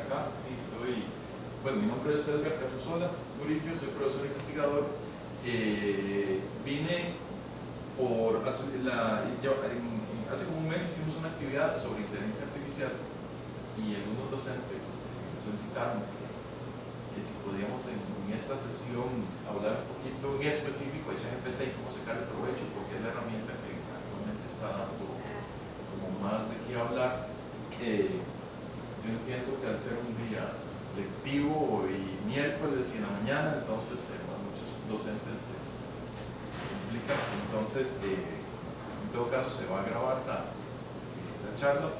acá. Sí, bueno, mi nombre es Edgar Casasola Murillo, soy profesor investigador. Vine por, hace como un mes hicimos una actividad sobre inteligencia artificial y algunos docentes me solicitaron que si podíamos en esta sesión hablar un poquito en específico de ChatGPT y cómo sacarle provecho, porque es la herramienta que actualmente está dando como más de qué hablar. Yo entiendo que al ser un día lectivo y miércoles y en la mañana, entonces para muchos docentes les complica. Entonces, en todo caso, se va a grabar la charla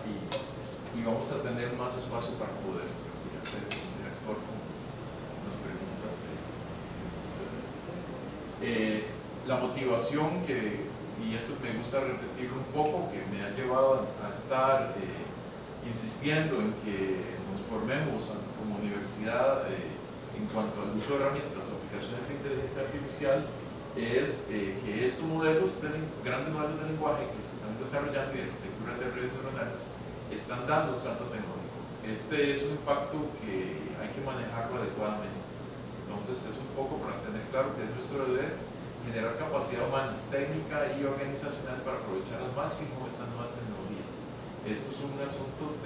y vamos a tener más espacio para poder interactuar con las preguntas de los presentes. La motivación y esto me gusta repetirlo un poco, que me ha llevado a estar insistiendo en que nos formemos como universidad en cuanto al uso de herramientas, aplicaciones de inteligencia artificial, es que estos modelos, grandes modelos de lenguaje que se están desarrollando y arquitecturas de redes neuronales están dando un salto tecnológico. Este es un impacto que hay que manejarlo adecuadamente. Entonces es un poco para tener claro que es nuestro deber generar capacidad humana, técnica y organizacional para aprovechar al máximo estas nuevas tecnologías. Esto es un asunto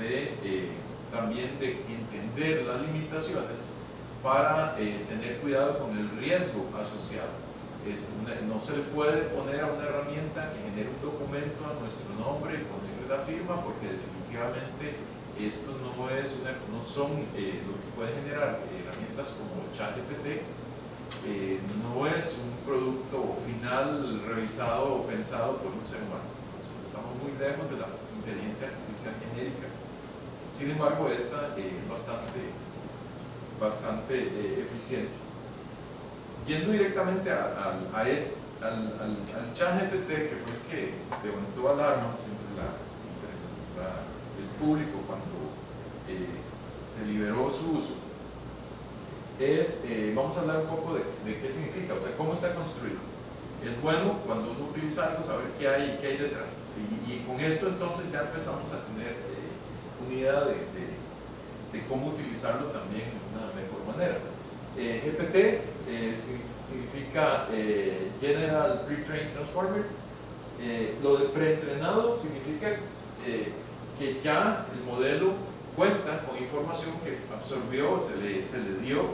también de entender las limitaciones para tener cuidado con el riesgo asociado. No se le puede poner a una herramienta que genere un documento a nuestro nombre y ponerle la firma, porque definitivamente esto no son lo que puede generar herramientas como ChatGPT. No es un producto final revisado o pensado por un ser humano. Entonces estamos muy lejos de la inteligencia artificial genérica. Sin embargo, esta es bastante eficiente. Yendo directamente al ChatGPT, que fue el que levantó alarmas entre el público cuando se liberó su uso, vamos a hablar un poco de qué significa, o sea, cómo está construido. Es bueno cuando uno utiliza algo saber qué hay detrás, y con esto entonces ya empezamos a tener una idea de cómo utilizarlo también de una mejor manera. GPT significa General Pre-trained Transformer. Lo de preentrenado significa que ya el modelo cuenta con información que absorbió, se le dio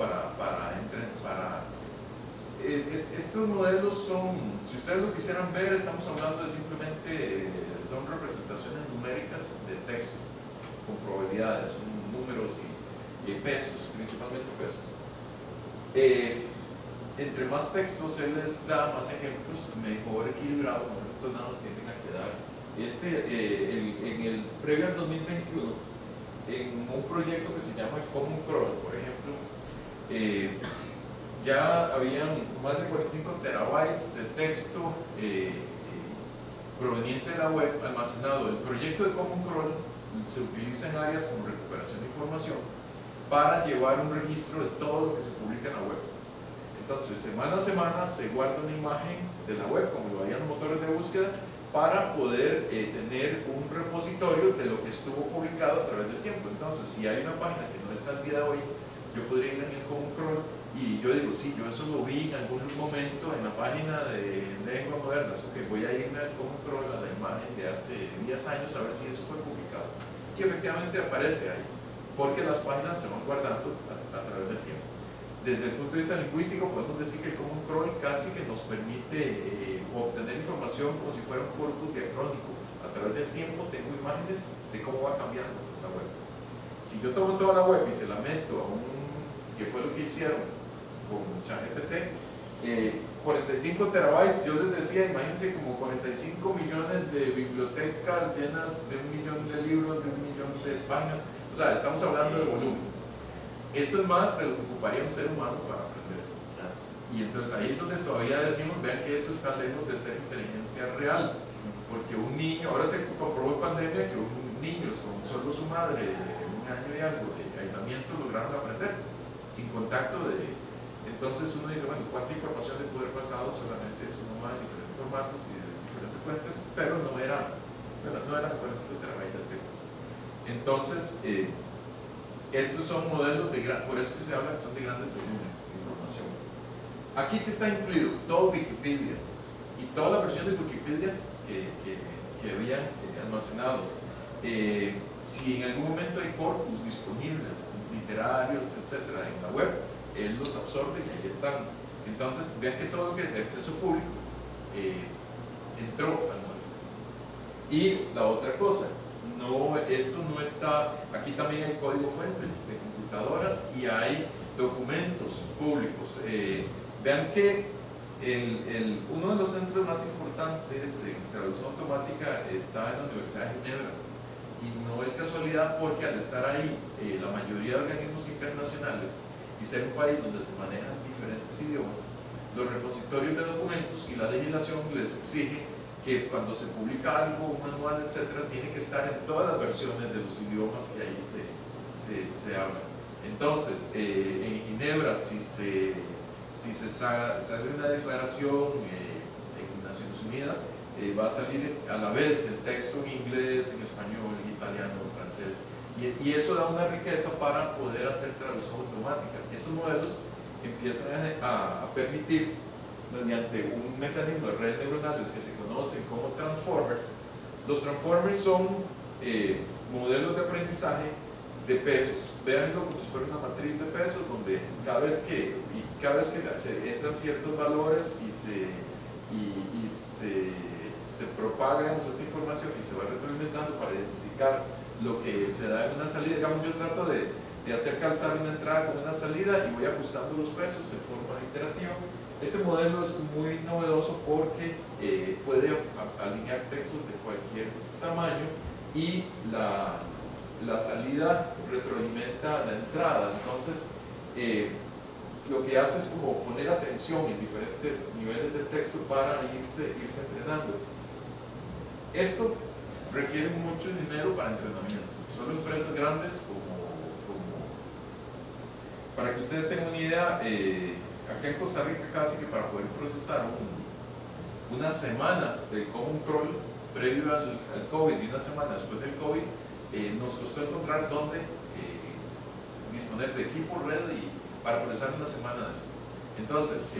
estos modelos si ustedes lo quisieran ver, estamos hablando de simplemente son representaciones numéricas de texto con probabilidades, son números y pesos, principalmente pesos. Entre más textos se les da, más ejemplos, mejor equilibrado, mejor entonados tienden a quedar. En el previo al 2021, en un proyecto que se llama Common Crawl, por ejemplo, ya habían más de 45 terabytes de texto proveniente de la web almacenado. El proyecto de Common Crawl se utiliza en áreas como recuperación de información para llevar un registro de todo lo que se publica en la web. Entonces, semana a semana se guarda una imagen de la web, como lo harían los motores de búsqueda, para poder tener un repositorio de lo que estuvo publicado a través del tiempo. Entonces, si hay una página que no está al día de hoy, yo podría ir en el Common Crawl y yo digo, sí, yo eso lo vi en algún momento en la página de Lengua Modernas, ok, voy a irme al Common Crawl a la imagen de hace 10 años a ver si eso fue publicado. Y efectivamente aparece ahí, porque las páginas se van guardando a través del tiempo. Desde el punto de vista lingüístico podemos decir que el Common Crawl casi que nos permite obtener información como si fuera un corpus diacrónico. A través del tiempo tengo imágenes de cómo va cambiando la web. Si yo tomo toda la web y se la meto que fue lo que hicieron con ChatGPT, 45 terabytes, yo les decía, imagínense como 45 millones de bibliotecas llenas de 1 millón de libros, de 1 millón de páginas, o sea, estamos hablando de volumen. Esto es más de lo que ocuparía un ser humano para aprender. Y entonces ahí es donde todavía decimos, vean que esto está lejos de ser inteligencia real, porque un niño, ahora se comprobó en pandemia que niños con solo su madre, 1 año y algo de aislamiento, lograron aprender, sin contacto Entonces uno dice, bueno, ¿cuánta información de poder pasado? Solamente es uno en diferentes formatos y de diferentes fuentes, pero no eran 45 terabytes de texto. Entonces, Estos son modelos por eso es que se habla que son de grandes volúmenes de información. Aquí que está incluido todo Wikipedia y toda la versión de Wikipedia que habían almacenados. Si en algún momento hay corpus disponibles, literarios, etcétera, en la web, él los absorbe y ahí están. Entonces, vean que todo lo que es de acceso público entró al modelo. Y la otra cosa, esto no está, aquí también hay código fuente de computadoras y hay documentos públicos. Vean que uno de los centros más importantes en traducción automática está en la Universidad de Ginebra. Y no es casualidad porque al estar ahí la mayoría de organismos internacionales y ser un país donde se manejan diferentes idiomas, los repositorios de documentos y la legislación les exige que cuando se publica algo, un manual, etcétera, tiene que estar en todas las versiones de los idiomas que ahí se hablan. Entonces, en Ginebra, si se sale una declaración en Naciones Unidas, va a salir a la vez el texto en inglés, en español, en italiano, en francés, y eso da una riqueza para poder hacer traducción automática. Estos modelos empiezan a permitir, mediante un mecanismo de redes neuronales que se conocen como transformers. Los transformers son modelos de aprendizaje de pesos. Véanlo como si fuera una matriz de pesos, donde cada vez que se entran ciertos valores y se propaga esta información y se va retroalimentando para identificar lo que se da en una salida. Digamos, yo trato de hacer calzar una entrada con una salida y voy ajustando los pesos en forma iterativa. Este modelo es muy novedoso porque puede alinear textos de cualquier tamaño y la salida retroalimenta la entrada. Entonces, lo que hace es como poner atención en diferentes niveles de texto para irse entrenando. Esto requiere mucho dinero para entrenamiento. Solo empresas grandes para que ustedes tengan una idea, acá en Costa Rica casi que para poder procesar una semana de Common Crawl previo al COVID y una semana después del COVID, nos costó encontrar dónde disponer de equipo red y para procesar una semana de esto. Entonces,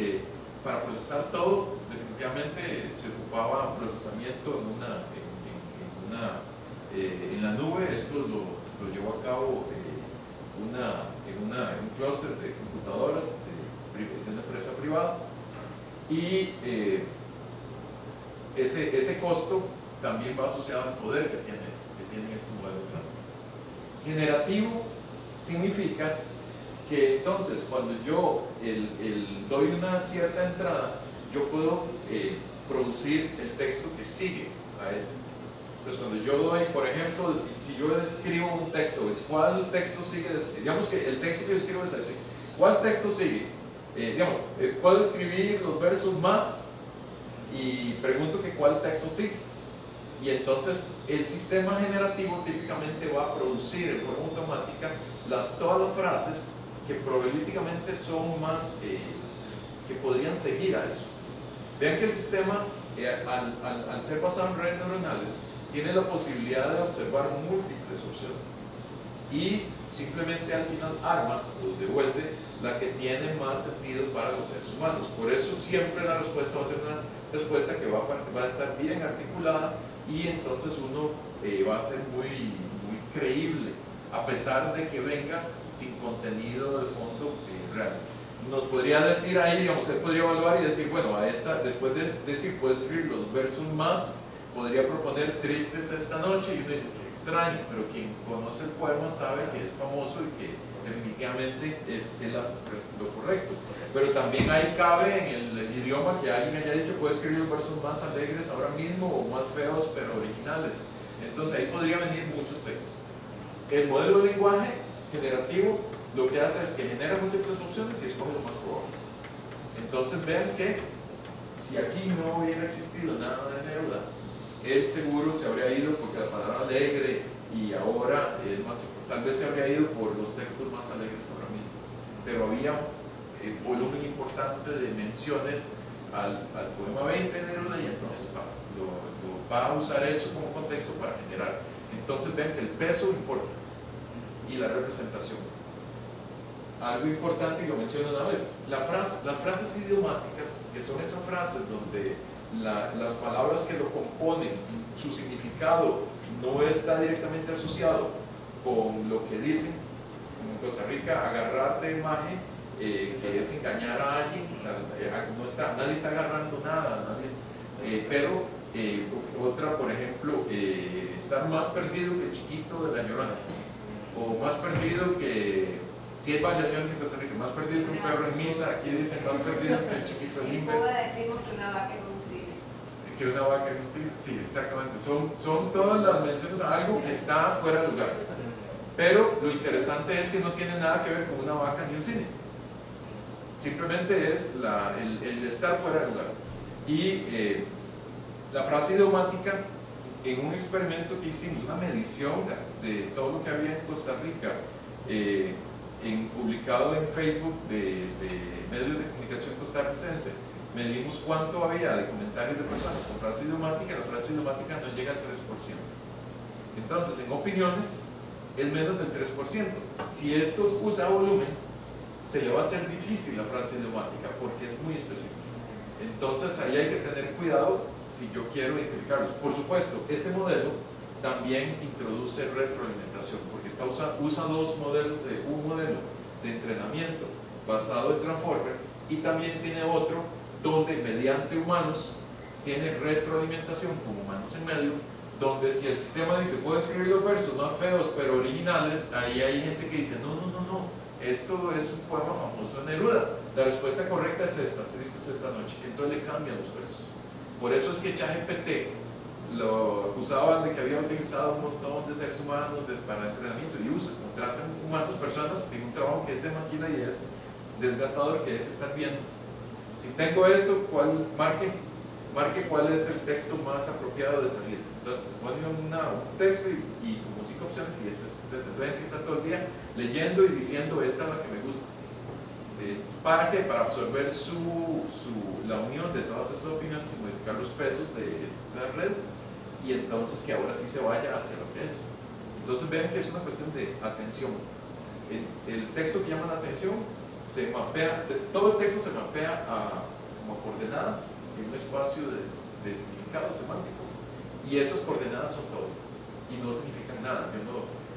para procesar todo, definitivamente se ocupaba procesamiento en la nube. Esto lo llevó a cabo un clúster de computadoras de una empresa privada, y ese costo también va asociado al poder que tienen estos modelos grandes. Generativo significa que entonces cuando yo doy una cierta entrada, yo puedo producir el texto que sigue a ese. Entonces cuando yo doy, por ejemplo, si yo escribo un texto, ¿cuál texto sigue? Digamos que el texto que yo escribo es ese. ¿Cuál texto sigue? Puedo escribir los versos más y pregunto que cuál texto sigue. Y entonces el sistema generativo típicamente va a producir en forma automática todas las frases que probabilísticamente son más, que podrían seguir a eso. Vean que el sistema, al ser basado en redes neuronales, tiene la posibilidad de observar múltiples opciones y simplemente al final arma o devuelve la que tiene más sentido para los seres humanos. Por eso siempre la respuesta va a ser una respuesta que va a estar bien articulada, y entonces uno va a ser muy creíble, a pesar de que venga sin contenido de fondo real. Nos podría decir ahí, digamos, él podría evaluar y decir, bueno, a esta, después de decir, puede escribir los versos más, podría proponer tristes esta noche, y uno dice, qué extraño, pero quien conoce el poema sabe que es famoso y que definitivamente es lo correcto. Pero también ahí cabe en el idioma que alguien haya dicho, puede escribir los versos más alegres ahora mismo o más feos pero originales. Entonces ahí podría venir muchos textos. El modelo de lenguaje generativo lo que hace es que genera múltiples opciones y escoge lo más probable. Entonces vean que si aquí no hubiera existido nada de Neruda, él seguro se habría ido porque la palabra alegre, y ahora tal vez se habría ido por los textos más alegres ahora mismo, pero había volumen importante de menciones al poema 20 de Neruda, y entonces va a usar eso como contexto para generar. Entonces ven que el peso importa, y la representación. Algo importante, y lo menciono una vez, las frases idiomáticas, que son esas frases donde las palabras que lo componen, su significado no está directamente asociado con lo que dicen, como en Costa Rica, agarrar de imagen, que es engañar a alguien, o sea, nadie está agarrando nada, pero otra, por ejemplo, estar más perdido que el chiquito de la Llorona, o más perdido que, si hay variaciones en Costa Rica, más perdido que un perro en misa, aquí dicen más perdido que el chiquito de Limber. En Cuba decimos que una vaca en un cine. Que una vaca en un cine, sí, exactamente. Son todas las menciones a algo que está fuera de lugar. Pero lo interesante es que no tiene nada que ver con una vaca ni un cine. Simplemente es el estar fuera de lugar. Y la frase idiomática, en un experimento que hicimos, una medición de todo lo que había en Costa Rica, publicado en Facebook de medios de comunicación costarricense, medimos cuánto había de comentarios de personas con frase idiomática. La frase idiomática no llega al 3%. Entonces, en opiniones, es menos del 3%. Si esto usa volumen, se le va a hacer difícil la frase idiomática porque es muy específica. Entonces, ahí hay que tener cuidado si yo quiero identificarlos. Por supuesto, este modelo también introduce retroalimentación porque usa dos modelos, un modelo de entrenamiento basado en Transformer y también tiene otro donde mediante humanos tiene retroalimentación con humanos en medio, donde si el sistema dice puedo escribir los versos más feos pero originales, ahí hay gente que dice no, esto es un poema famoso de Neruda, la respuesta correcta es esta, triste es esta noche, entonces le cambian los versos. Por eso es que ChatGPT lo acusaban de que había utilizado un montón de seres humanos para entrenamiento y contratan humanos, personas en un trabajo que es de máquina y es desgastador, que es estar viendo. Si tengo esto, marque cuál es el texto más apropiado de salir. Entonces pone un texto y como 5 opciones y es este. Entonces hay que estar todo el día leyendo y diciendo esta es la que me gusta. ¿Para qué? Para absorber la unión de todas esas opiniones y modificar los pesos de esta red y entonces que ahora sí se vaya hacia lo que es. Entonces vean que es una cuestión de atención. El texto que llama la atención se mapea, todo el texto se mapea como coordenadas en un espacio de significado semántico y esas coordenadas son todo y no significan nada.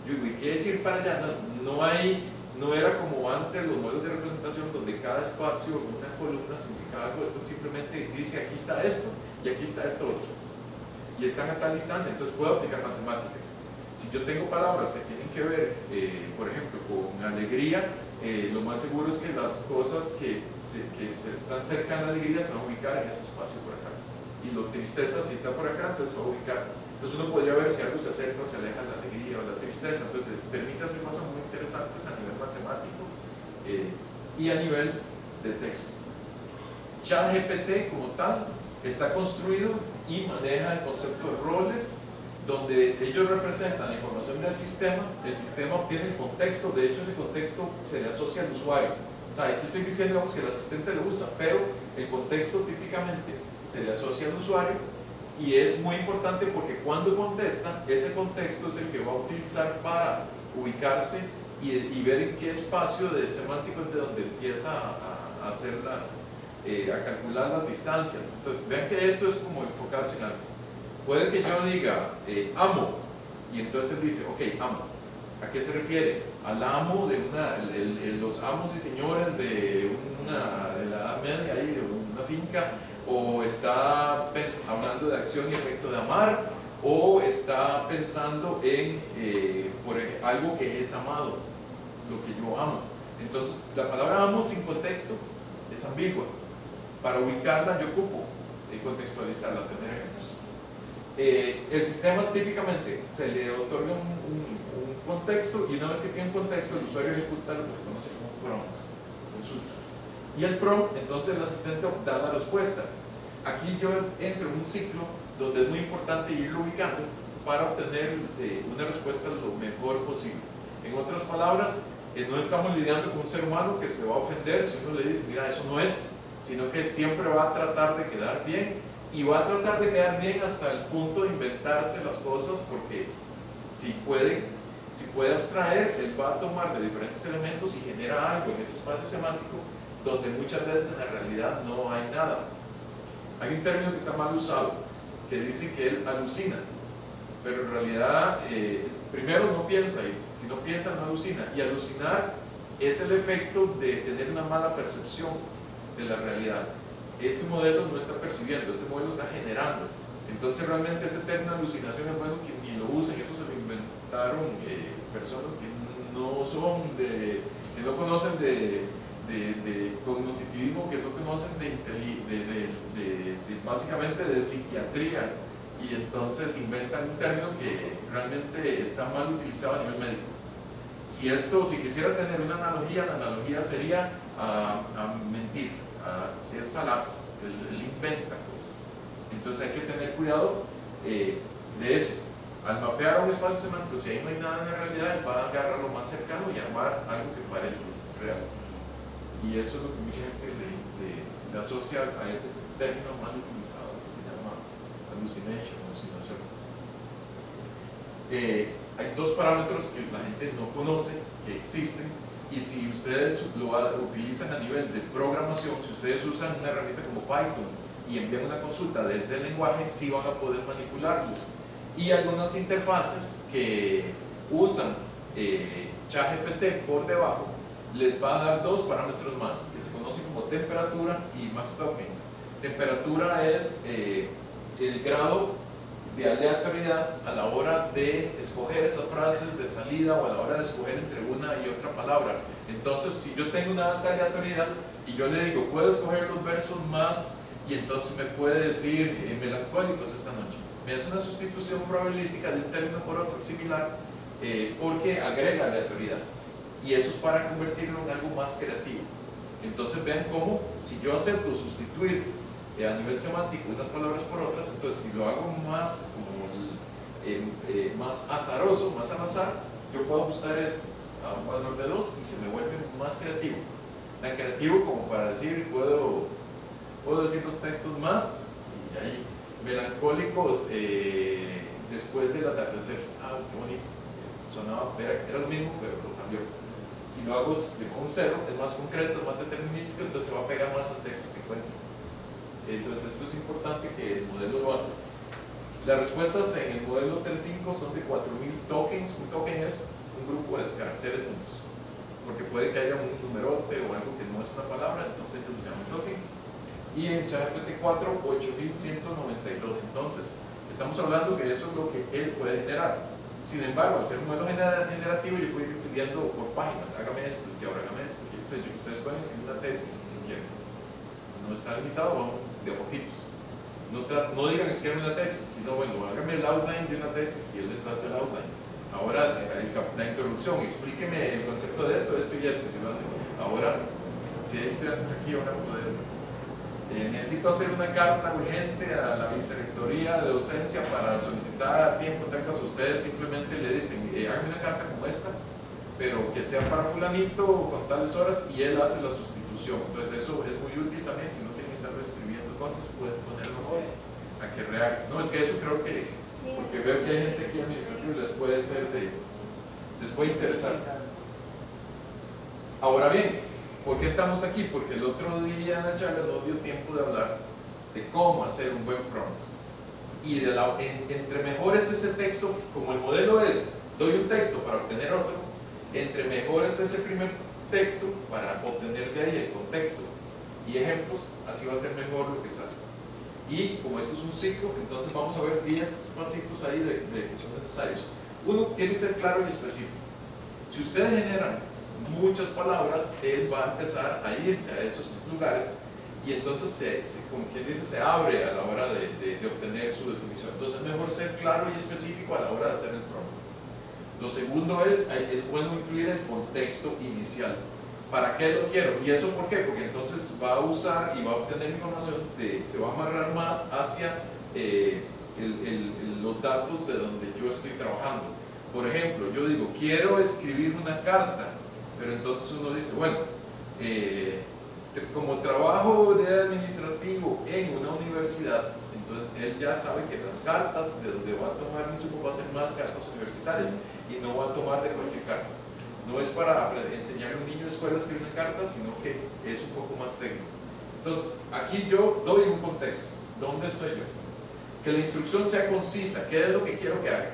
Yo digo, ¿y qué decir para allá? No era como antes los modelos de representación donde cada espacio, una columna significaba algo. Esto simplemente dice aquí está esto y aquí está esto otro y están a tal distancia, entonces puedo aplicar matemática. Si yo tengo palabras que tienen que ver, por ejemplo, con alegría, lo más seguro es que las cosas que están cerca de la alegría se van a ubicar en ese espacio por acá. Y la tristeza, si está por acá, entonces se va a ubicar. Entonces uno podría ver si algo se acerca o se aleja de la alegría o la tristeza. Entonces permite hacer cosas muy interesantes a nivel matemático y a nivel de texto. ChatGPT como tal está construido y maneja el concepto de roles, donde ellos representan la información del sistema, el sistema obtiene el contexto, de hecho ese contexto se le asocia al usuario. O sea, aquí estoy diciendo digamos, que el asistente lo usa, pero el contexto típicamente se le asocia al usuario y es muy importante porque cuando contesta, ese contexto es el que va a utilizar para ubicarse y ver en qué espacio de semántico es de donde empieza a hacer a calcular las distancias. Entonces, vean que esto es como enfocarse en algo. Puede que yo diga amo y entonces él dice, ok, amo. ¿A qué se refiere? Al amo de los amos y señores de la Edad Media, de una finca, o está hablando de acción y efecto de amar, o está pensando en algo que es amado, lo que yo amo. Entonces, la palabra amo sin contexto es ambigua. Para ubicarla yo ocupo contextualizarla, tener ejemplos. El sistema típicamente se le otorga un contexto y una vez que tiene un contexto el usuario ejecuta lo que se conoce como prompt, consulta. Y el prompt, entonces el asistente da la respuesta. Aquí yo entro en un ciclo donde es muy importante irlo ubicando para obtener una respuesta lo mejor posible. En otras palabras, no estamos lidiando con un ser humano que se va a ofender si uno le dice, mira, eso no es, sino que siempre va a tratar de quedar bien y va a tratar de quedar bien hasta el punto de inventarse las cosas porque si puede Si puede abstraer, él va a tomar de diferentes elementos y genera algo en ese espacio semántico donde muchas veces en la realidad no hay nada. Hay un término que está mal usado, que dice que él alucina, pero en realidad primero no piensa, y si no piensa no alucina, y alucinar es el efecto de tener una mala percepción de la realidad. Este modelo no está percibiendo, este modelo está generando. Entonces realmente ese término alucinación es bueno que ni lo usen, eso se lo inventaron personas que no son que no conocen de cognitivismo, que no conocen básicamente de psiquiatría, y entonces inventan un término que realmente está mal utilizado a nivel médico. Si quisiera tener una analogía, la analogía sería a mentir, es falaz, él inventa cosas. Entonces hay que tener cuidado de eso. Al mapear un espacio semántico, si ahí no hay nada en la realidad, él va a agarrar lo más cercano y armar algo que parece real. Y eso es lo que mucha gente le asocia a ese término mal utilizado, que se llama alucinación. Hay dos parámetros que la gente no conoce, que existen, y si ustedes lo utilizan a nivel de programación, si ustedes usan una herramienta como Python y envían una consulta desde el lenguaje, sí van a poder manipularlos. Y algunas interfaces que usan ChatGPT por debajo les va a dar dos parámetros más, que se conocen como temperatura y max tokens. Temperatura es el grado de aleatoriedad a la hora de escoger esas frases de salida o a la hora de escoger entre una y otra palabra. Entonces, si yo tengo una alta aleatoriedad y yo le digo, puedo escoger los versos más, y entonces me puede decir melancólicos esta noche. Me hace una sustitución probabilística de un término por otro similar porque agrega aleatoriedad. Y eso es para convertirlo en algo más creativo. Entonces vean cómo, si yo acepto sustituir a nivel semántico unas palabras por otras, entonces si lo hago más más azaroso, más al azar, yo puedo ajustar esto a un valor de 2 y se me vuelve más creativo. Tan creativo como para decir, puedo decir los textos más, y ahí, melancólicos después del atardecer. Ah, qué bonito. Sonaba, era lo mismo, pero lo cambió. Si lo hago con un 0, es más concreto, es más determinístico, entonces se va a pegar más al texto que encuentre. Entonces esto es importante que el modelo lo hace. Las respuestas en el modelo 3.5 son de 4.000 tokens. Un token es un grupo de caracteres juntos, porque puede que haya un numerote o algo que no es una palabra, entonces ellos lo llaman token. Y en ChatGPT 4, 8.192. Entonces estamos hablando que eso es lo que él puede generar. Sin embargo, al ser un modelo generativo, yo puedo ir pidiendo por páginas, hágame esto, y ahora hágame esto. Entonces ustedes pueden escribir una tesis si quieren. No está limitado, vamos de a poquitos. No digan escriban una tesis, sino bueno, hágame el outline de una tesis y él les hace el outline. Ahora la introducción, explíqueme el concepto de esto y esto, si lo hacen. Ahora, si hay estudiantes aquí van a poder. Necesito hacer una carta urgente a la vicerrectoría de docencia para solicitar tiempo, tal cosa. Ustedes simplemente le dicen, hágame una carta como esta, pero que sea para fulanito con tales horas, y él hace la sustitución. Entonces eso es muy útil también, si no quieren estar escribiendo cosas, pueden ponerlo a que rehaga. No, es que eso creo que, porque veo que hay gente aquí administrativa, les puede interesar. Ahora bien, ¿por qué estamos aquí? Porque el otro día en la charla no dio tiempo de hablar de cómo hacer un buen prompt. Y entre mejor es ese texto, como el modelo es, doy un texto para obtener otro, entre mejor es ese primer texto para obtener de ahí el contexto y ejemplos, así va a ser mejor lo que sale. Y como esto es un ciclo, entonces vamos a ver 10 pasitos ahí de que son necesarios. Uno, tiene que ser claro y específico. Si ustedes generan muchas palabras, él va a empezar a irse a esos lugares y entonces como quien dice, se abre a la hora de obtener su definición. Entonces es mejor ser claro y específico a la hora de hacer el prompt. Lo segundo es bueno incluir el contexto inicial. ¿Para qué lo quiero? ¿Y eso por qué? Porque entonces va a usar y va a obtener información, se va a amarrar más hacia los datos de donde yo estoy trabajando. Por ejemplo, yo digo, quiero escribir una carta, pero entonces uno dice, bueno, como trabajo de administrativo en una universidad, Entonces él ya sabe que las cartas de donde va a tomar insumo va a ser más cartas universitarias y no va a tomar de cualquier carta. No es para enseñarle a un niño de escuela a escribir una carta, sino que es un poco más técnico. Entonces, aquí yo doy un contexto. ¿Dónde estoy yo? Que la instrucción sea concisa. ¿Qué es lo que quiero que haga?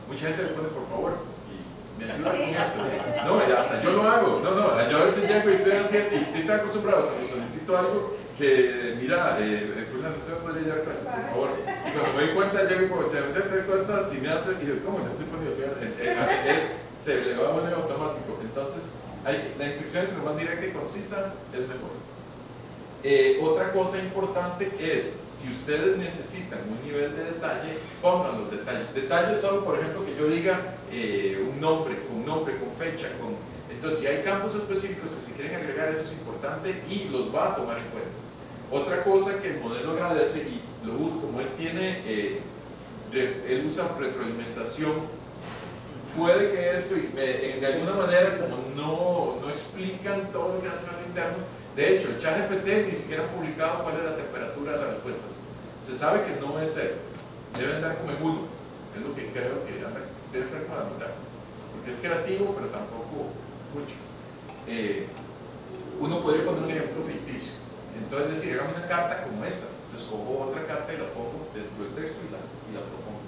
Mucha gente le pone por favor y me ayuda con esto. No, ya hasta yo lo hago. No, yo a veces llego y estoy haciendo y estoy tan acostumbrado cuando solicito algo que, mira, fulano, usted me podría llevar con esto, por favor. Y cuando me doy cuenta, llego como 80 cosas y me hace, y digo, ¿cómo le estoy poniendo? Se le va a poner automático. Entonces, la instrucción entre más directa y concisa es mejor. Otra cosa importante es, si ustedes necesitan un nivel de detalle, pongan los detalles. Detalles son, por ejemplo, que yo diga un nombre, con fecha, entonces si hay campos específicos que se quieren agregar, eso es importante y los va a tomar en cuenta. Otra cosa que el modelo agradece, y como él tiene, él usa retroalimentación, puede que esto, de alguna manera, como no explican todo lo que hacen al interno. De hecho, el ChatGPT ni siquiera ha publicado cuál es la temperatura de las respuestas. Se sabe que no es 0, debe andar como en 1, es lo que creo que debe estar como a la mitad, porque es creativo, pero tampoco mucho. Uno podría poner un ejemplo ficticio, entonces decir, hágame una carta como esta, entonces cojo otra carta y la pongo dentro del texto y la propongo.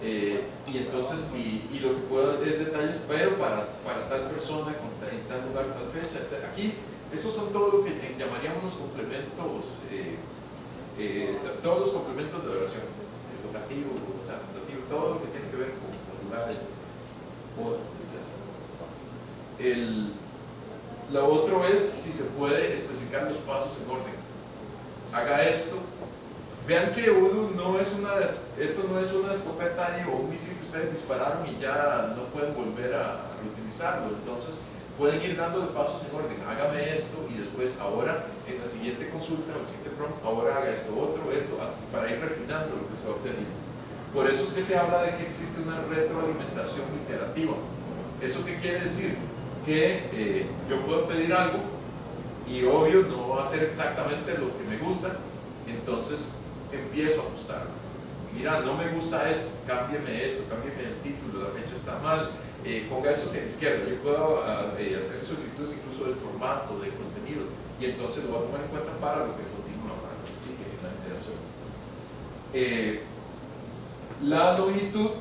Y entonces, y lo que puedo dar es detalles, pero para tal persona, en tal lugar, tal fecha, etc. Aquí, estos son todo lo que llamaríamos los complementos, todos los complementos de oración, el locativo, o sea, dativo, todo lo que tiene que ver con lugares, cosas, etc. Lo otro es si se puede especificar los pasos en orden. Haga esto. Vean que esto no es una escopeta o un misil que ustedes dispararon y ya no pueden volver a reutilizarlo. Entonces pueden ir dándole pasos en orden. Hágame esto y después ahora en la siguiente consulta o el siguiente prompt, ahora haga esto, esto, hasta para ir refinando lo que se va obteniendo. Por eso es que se habla de que existe una retroalimentación iterativa. ¿Eso qué quiere decir? Que yo puedo pedir algo y obvio no va a ser exactamente lo que me gusta, entonces empiezo a ajustarlo. Mira, no me gusta esto, cámbiame el título, la fecha está mal, ponga eso hacia la izquierda. Yo puedo hacer solicitudes incluso del formato, del contenido, y entonces lo voy a tomar en cuenta para lo que continúa, para lo que sigue en la generación. La longitud,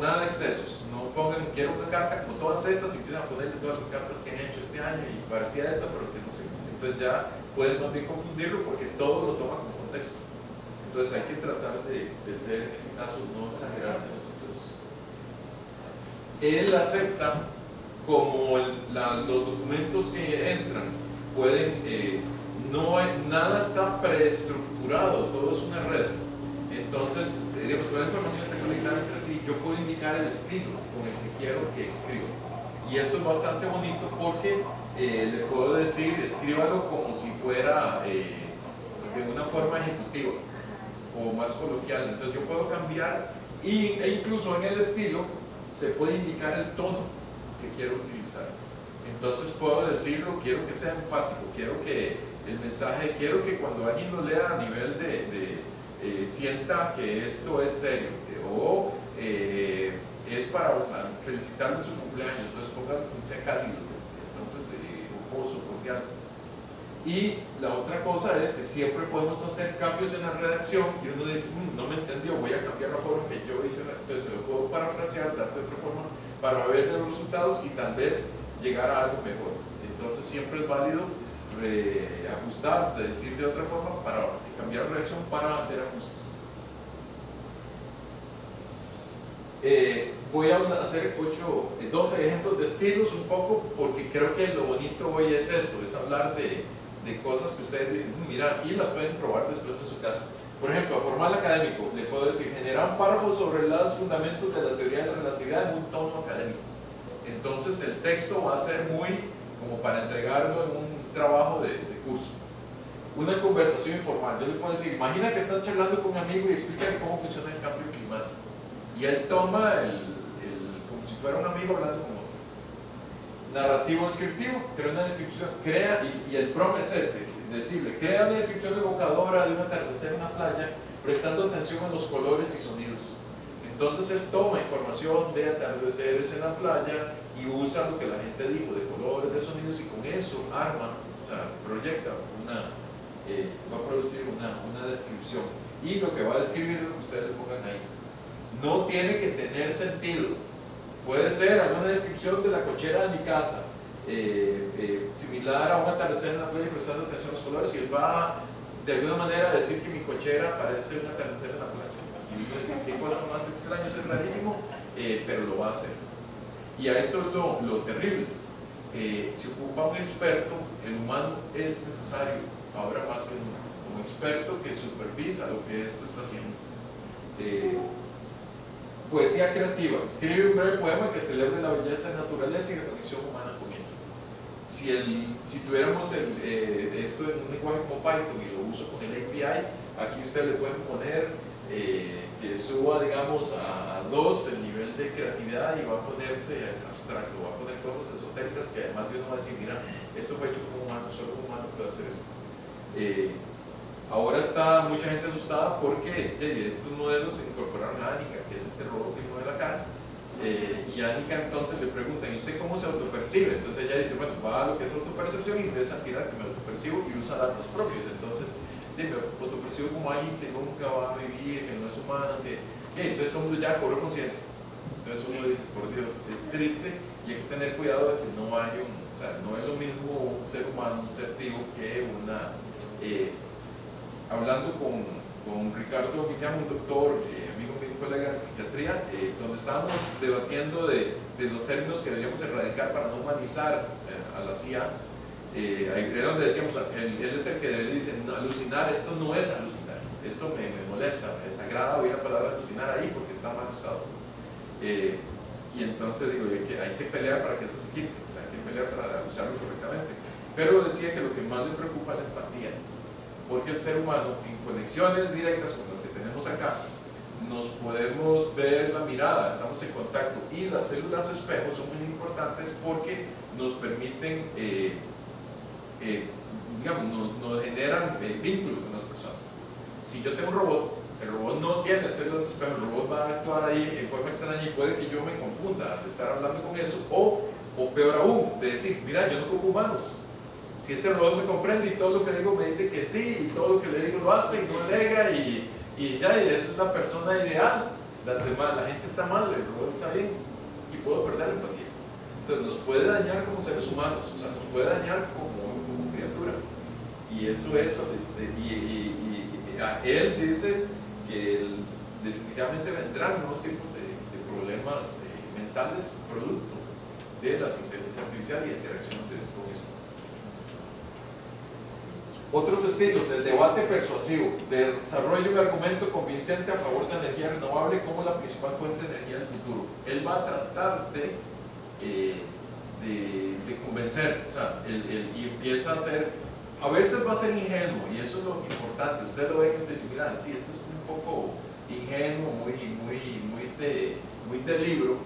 nada de excesos. No pongan, quiero una carta como todas estas y empiezan a ponerle todas las cartas que han hecho este año y parecía esta, pero que no sé. Entonces ya pueden más bien confundirlo porque todo lo toma como contexto. Entonces hay que tratar de ser, en ese caso, no exagerarse en los excesos. Él acepta como los documentos que entran pueden, nada está preestructurado, todo es una red. Entonces, digamos, toda la información está conectada entre sí. Yo puedo indicar el estilo con el que quiero que escriba. Y esto es bastante bonito porque le puedo decir, escríbalo como si fuera de una forma ejecutiva o más coloquial. Entonces yo puedo cambiar e incluso en el estilo se puede indicar el tono que quiero utilizar. Entonces puedo decirlo, quiero que sea enfático, quiero que el mensaje, quiero que cuando alguien lo lea a nivel sienta que esto es serio o es para felicitarlo en su cumpleaños, entonces ponga que sea cálido, entonces jocoso, cordial. Y la otra cosa es que siempre podemos hacer cambios en la redacción y uno dice, no me entendió, voy a cambiar la forma que yo hice, entonces lo puedo parafrasear, dar de otra forma para ver los resultados y tal vez llegar a algo mejor. Entonces siempre es válido ajustar, de decir de otra forma, para cambiar la redacción para hacer ajustes. Voy a hacer 12 ejemplos de estilos un poco, porque creo que lo bonito hoy es esto, es hablar de cosas que ustedes dicen, mira, y las pueden probar después en su casa. Por ejemplo, a formal académico, le puedo decir, generar un párrafo sobre los fundamentos de la teoría de la relatividad en un tono académico. Entonces el texto va a ser muy como para entregarlo en un trabajo de curso. Una conversación informal, yo le puedo decir, imagina que estás charlando con un amigo y explícale cómo funciona el cambio climático. Y él toma como si fuera un amigo hablando con otro. Narrativo descriptivo, crea una descripción, y el prompt es este, decirle, crea una descripción evocadora de un atardecer en una playa, prestando atención a los colores y sonidos. Entonces él toma información de atardeceres en la playa y usa lo que la gente dijo de colores, de sonidos, y con eso arma, o sea, proyecta va a producir una descripción. Y lo que va a describir es lo que ustedes le pongan ahí. No tiene que tener sentido. Puede ser alguna descripción de la cochera de mi casa, similar a un atardecer en la playa, prestando atención a los colores, y él va de alguna manera a decir que mi cochera parece un atardecer en la playa. Y uno dice, qué cosa más extraña, eso es rarísimo, pero lo va a hacer. Y a esto es lo terrible. Se ocupa un experto, el humano es necesario, ahora más que nunca, como experto que supervisa lo que esto está haciendo. Poesía creativa. Escribe un breve poema que celebre la belleza de la naturaleza y la conexión humana con ella. Si tuviéramos esto en un lenguaje como Python y lo uso con el API, aquí ustedes le pueden poner que suba, digamos, a 2 el nivel de creatividad, y va a ponerse abstracto, va a poner cosas esotéricas que además de uno va a decir, mira, esto fue hecho por un humano, solo un humano puede hacer esto. Ahora está mucha gente asustada porque estos modelos se incorporaron a Anika, que es este robot que mueve la cara, y Anika entonces le preguntan, ¿y usted cómo se autopercibe? Entonces ella dice, bueno, va a lo que es autopercepción y empieza a tirar que me autopercibo y usa datos propios. Entonces me autopercibo como alguien que nunca va a vivir, que no es humano, entonces todo el mundo ya cobró conciencia. Entonces uno dice, por Dios, es triste, y hay que tener cuidado de que no haya o sea, no es lo mismo un ser humano, un ser vivo, que una... hablando con Ricardo Millán, un doctor, amigo mío, colega en psiquiatría, donde estábamos debatiendo de los términos que deberíamos erradicar para no humanizar a la CIA. Ahí era donde decíamos, él es el que dice, no, alucinar, esto no es alucinar, esto me molesta, me desagrada oír la palabra alucinar ahí porque está mal usado. Y entonces digo, hay que pelear para que eso se quite, o sea, hay que pelear para usarlo correctamente. Pero decía que lo que más le preocupa es la empatía, porque el ser humano, en conexiones directas como las que tenemos acá, nos podemos ver la mirada, estamos en contacto, y las células espejo son muy importantes porque nos permiten, digamos, nos generan vínculo con las personas. Si yo tengo un robot, el robot no tiene células espejo, el robot va a actuar ahí en forma extraña y puede que yo me confunda al estar hablando con eso, o peor aún, de decir, mira, yo no ocupo humanos. Si este robot me comprende y todo lo que digo me dice que sí, y todo lo que le digo lo hace y no alega, y ya es la persona ideal, la gente está mal, el robot está bien, y puedo perder la empatía. Entonces nos puede dañar como seres humanos, o sea, nos puede dañar como criatura. Y eso es, él dice que definitivamente vendrán nuevos tipos de problemas mentales producto de las inteligencias artificiales y la interacción con esto. Otros estilos, el debate persuasivo, desarrolla un argumento convincente a favor de la energía renovable como la principal fuente de energía del futuro. Él va a tratar de convencer, o sea, y empieza a ser, a veces va a ser ingenuo, y eso es lo importante. Usted lo ve y usted dice, mira, sí, esto es un poco ingenuo, muy de libro,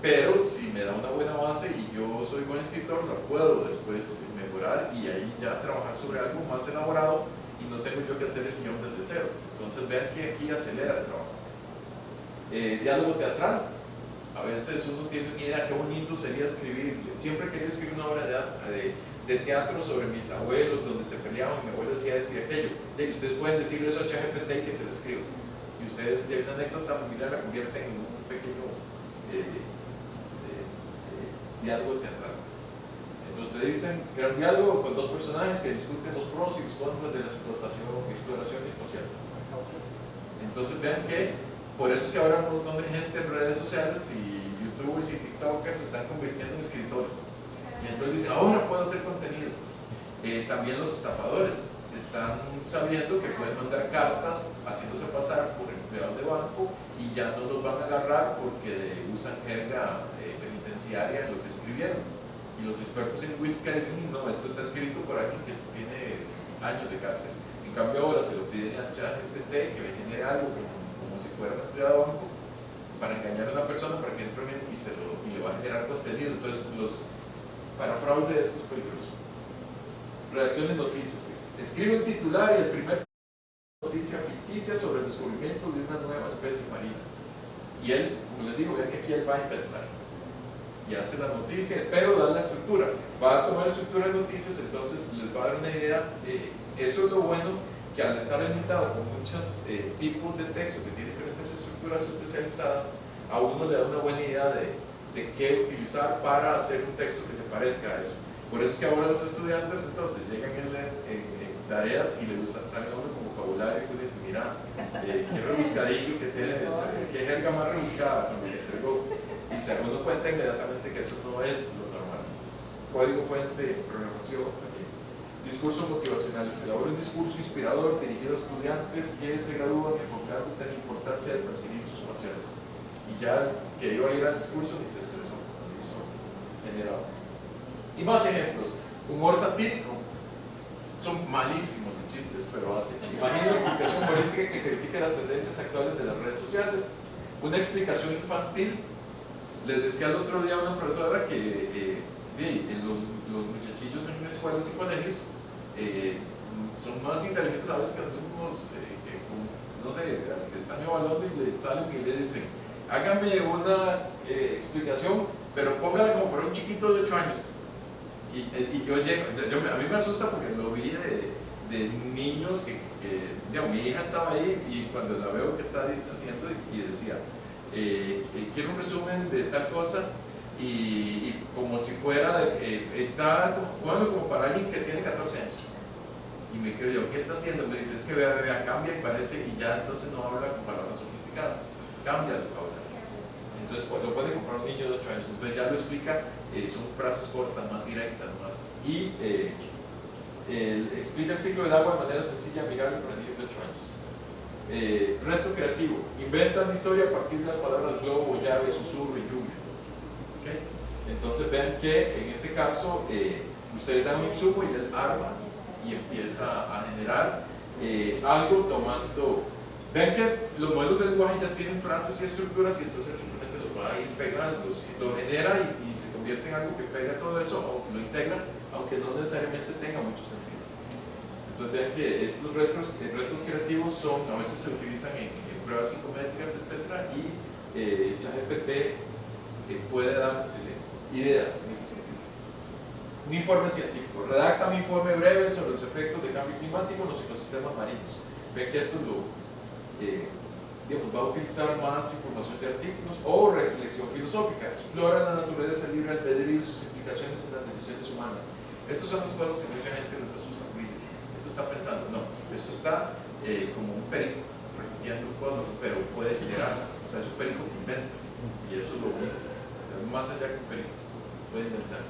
pero si me da una buena base y yo soy buen escritor, lo puedo después mejorar y ahí ya trabajar sobre algo más elaborado, y no tengo yo que hacer el guión desde cero. Entonces vean que aquí acelera el trabajo. Diálogo teatral. A veces uno tiene una idea, qué bonito sería escribir. Siempre quería escribir una obra de teatro sobre mis abuelos, donde se peleaban, mi abuelo decía esto y aquello. Y ustedes pueden decirle eso a ChatGPT y que se lo escriba. Y ustedes, de una anécdota familiar, la convierten en un pequeño diálogo teatral. Entonces le dicen, gran diálogo con dos personajes que discuten los pros y los contras de la exploración espacial. Entonces vean que por eso es que ahora un montón de gente en redes sociales y youtubers y tiktokers se están convirtiendo en escritores, y entonces dicen, ahora puedo hacer contenido. También los estafadores están sabiendo que pueden mandar cartas haciéndose pasar por empleados de banco y ya no los van a agarrar porque usan jerga penitenciaria en lo que escribieron, y los expertos en lingüística dicen, no, esto está escrito por alguien que tiene años de cárcel. En cambio ahora se lo piden a ChatGPT que me genere algo como si fuera un empleado de banco para engañar a una persona para que entre bien y le va a generar contenido. Entonces para fraude esto es peligroso. redacción de noticias. Escribe un titular y el primer noticia ficticia sobre el descubrimiento de una nueva especie marina. Y él, como les digo, vean que aquí él va a inventar. Y hace la noticia, pero da la estructura. Va a tomar estructura de noticias, entonces les va a dar una idea. Eso es lo bueno, que al estar limitado con muchos tipos de texto que tienen diferentes estructuras especializadas, a uno le da una buena idea de qué utilizar para hacer un texto que se parezca a eso. Por eso es que ahora los estudiantes entonces llegan en tareas y le salen a uno con vocabulario y dicen, mira, qué rebuscadillo que tiene, qué jerga más rebuscada cuando le entregó. Y se uno cuenta inmediatamente que eso no es lo normal. Código fuente, programación también. Discursos motivacionales. Elabora un discurso inspirador dirigido a estudiantes que se gradúan enfocándote en la importancia de perseguir sus pasiones. Y ya que iba a ir al discurso ni se estresó, lo hizo generado. Y más ejemplos. Humor satírico. Son malísimos los chistes, pero hace. Imagina una publicación humorística que critique las tendencias actuales de las redes sociales. Una explicación infantil. Les decía el otro día a una profesora que los muchachillos en escuelas y colegios son más inteligentes a veces que alumnos no sé, que están evaluando y le salen y le dicen, hágame una explicación, pero póngala como para un chiquito de 8 años. Y yo llego, a mí me asusta porque lo vi de niños que digamos, mi hija estaba ahí y cuando la veo que está haciendo y decía, quiero un resumen de tal cosa y como si fuera, está jugando como para alguien que tiene 14 años. Y me quedo yo, ¿qué está haciendo? Me dice, es que vea, cambia y parece, y ya entonces no habla con palabras sofisticadas, cambia el vocabulario. Entonces lo puede comprar un niño de 8 años, entonces ya lo explica, son frases cortas, más directas, más. Y explica el ciclo del agua de manera sencilla y amigable para niños de 8 años. Reto creativo, inventa una historia a partir de las palabras globo, llave, susurro y lluvia. ¿Okay? Entonces ven que en este caso ustedes dan un insumo y él arma y empieza a generar algo tomando. Ven que los modelos de lenguaje ya tienen frases y estructuras y entonces él simplemente los va a ir pegando, lo genera y se convierte en algo que pega todo eso o lo integra, aunque no necesariamente tenga mucho sentido. Entonces vean que estos retos creativos a veces se utilizan en pruebas psicométricas, etc. Y ChatGPT puede dar ideas en ese sentido. Un informe científico. Redacta un informe breve sobre los efectos del cambio climático en los ecosistemas marinos. Ven que esto va a utilizar más información de artículos o reflexión filosófica. Explora la naturaleza libre albedrío y sus implicaciones en las decisiones humanas. Estas son las cosas que mucha gente les asusta porque dice, esto está pensando, no, esto está como un perico repitiendo cosas, pero puede generarlas. O sea, es un perico que inventa y eso es lo bonito. O sea, más allá que un perico, puede inventar.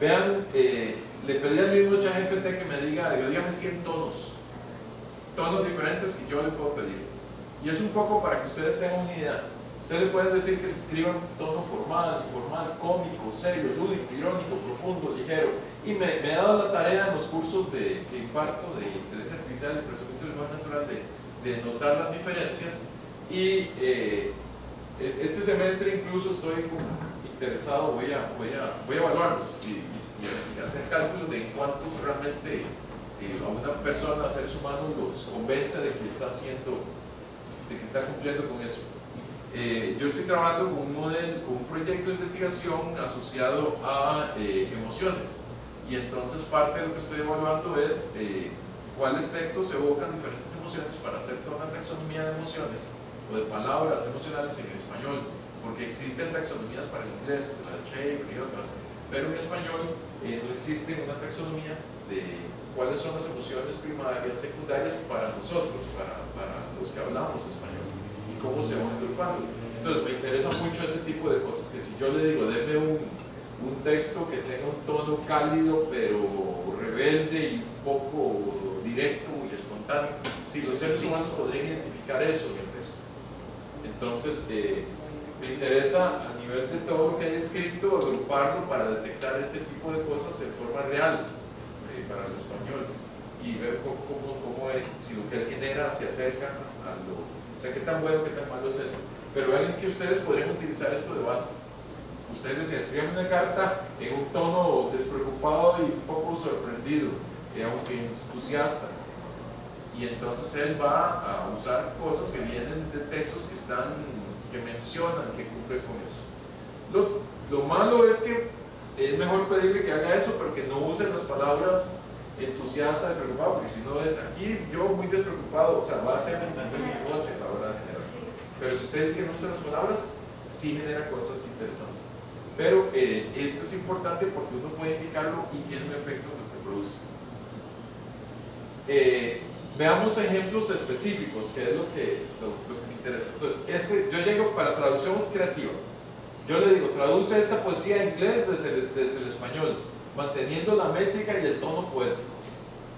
Vean, le pedí al mismo ChatGPT que me diga, dígame 100 tonos diferentes que yo le puedo pedir. Y es un poco para que ustedes tengan una idea. Ustedes le pueden decir que le escriban tono formal, informal, cómico, serio, lúdico, irónico, profundo, ligero. Y me he dado la tarea en los cursos que imparto de inteligencia artificial y procesamiento del lenguaje natural de notar las diferencias. Y este semestre incluso estoy interesado, voy a evaluarlos y hacer cálculos de cuántos realmente a una persona, a seres humanos, los convence de que está cumpliendo con eso. Yo estoy trabajando con un proyecto de investigación asociado a emociones y entonces parte de lo que estoy evaluando es cuáles textos evocan diferentes emociones para hacer toda una taxonomía de emociones o de palabras emocionales en español, porque existen taxonomías para el inglés, la de Shaver y otras, pero en español no existe una taxonomía de cuáles son las emociones primarias, secundarias para nosotros, para los que hablamos español, y cómo se van agrupando. Entonces me interesa mucho ese tipo de cosas, que si yo le digo, denme un texto que tenga un tono cálido, pero rebelde y un poco directo y espontáneo, si los seres humanos podrían identificar eso en el texto. Entonces, me interesa a nivel de todo lo que hay escrito, agruparlo para detectar este tipo de cosas en forma real para el español y ver cómo si lo que él genera se acerca a lo. O sea, qué tan bueno, qué tan malo es esto. Pero vean que ustedes podrían utilizar esto de base. Usted decía, escribe una carta en un tono despreocupado y un poco sorprendido, aunque entusiasta. Y entonces él va a usar cosas que vienen de textos que mencionan, que cumplen con eso. Lo malo es que es mejor pedirle que haga eso, pero que no use las palabras entusiasta, despreocupado, porque si no es aquí, yo muy despreocupado, o sea, va a ser un minimote a la hora de generar. Sí. Pero si usted dice que no usa las palabras, sí genera cosas interesantes. Pero esto es importante porque uno puede indicarlo y tiene un efecto en lo que produce. Veamos ejemplos específicos, que es lo que me interesa. Entonces, yo llego para traducción creativa. Yo le digo, traduce esta poesía en inglés desde el español, manteniendo la métrica y el tono poético.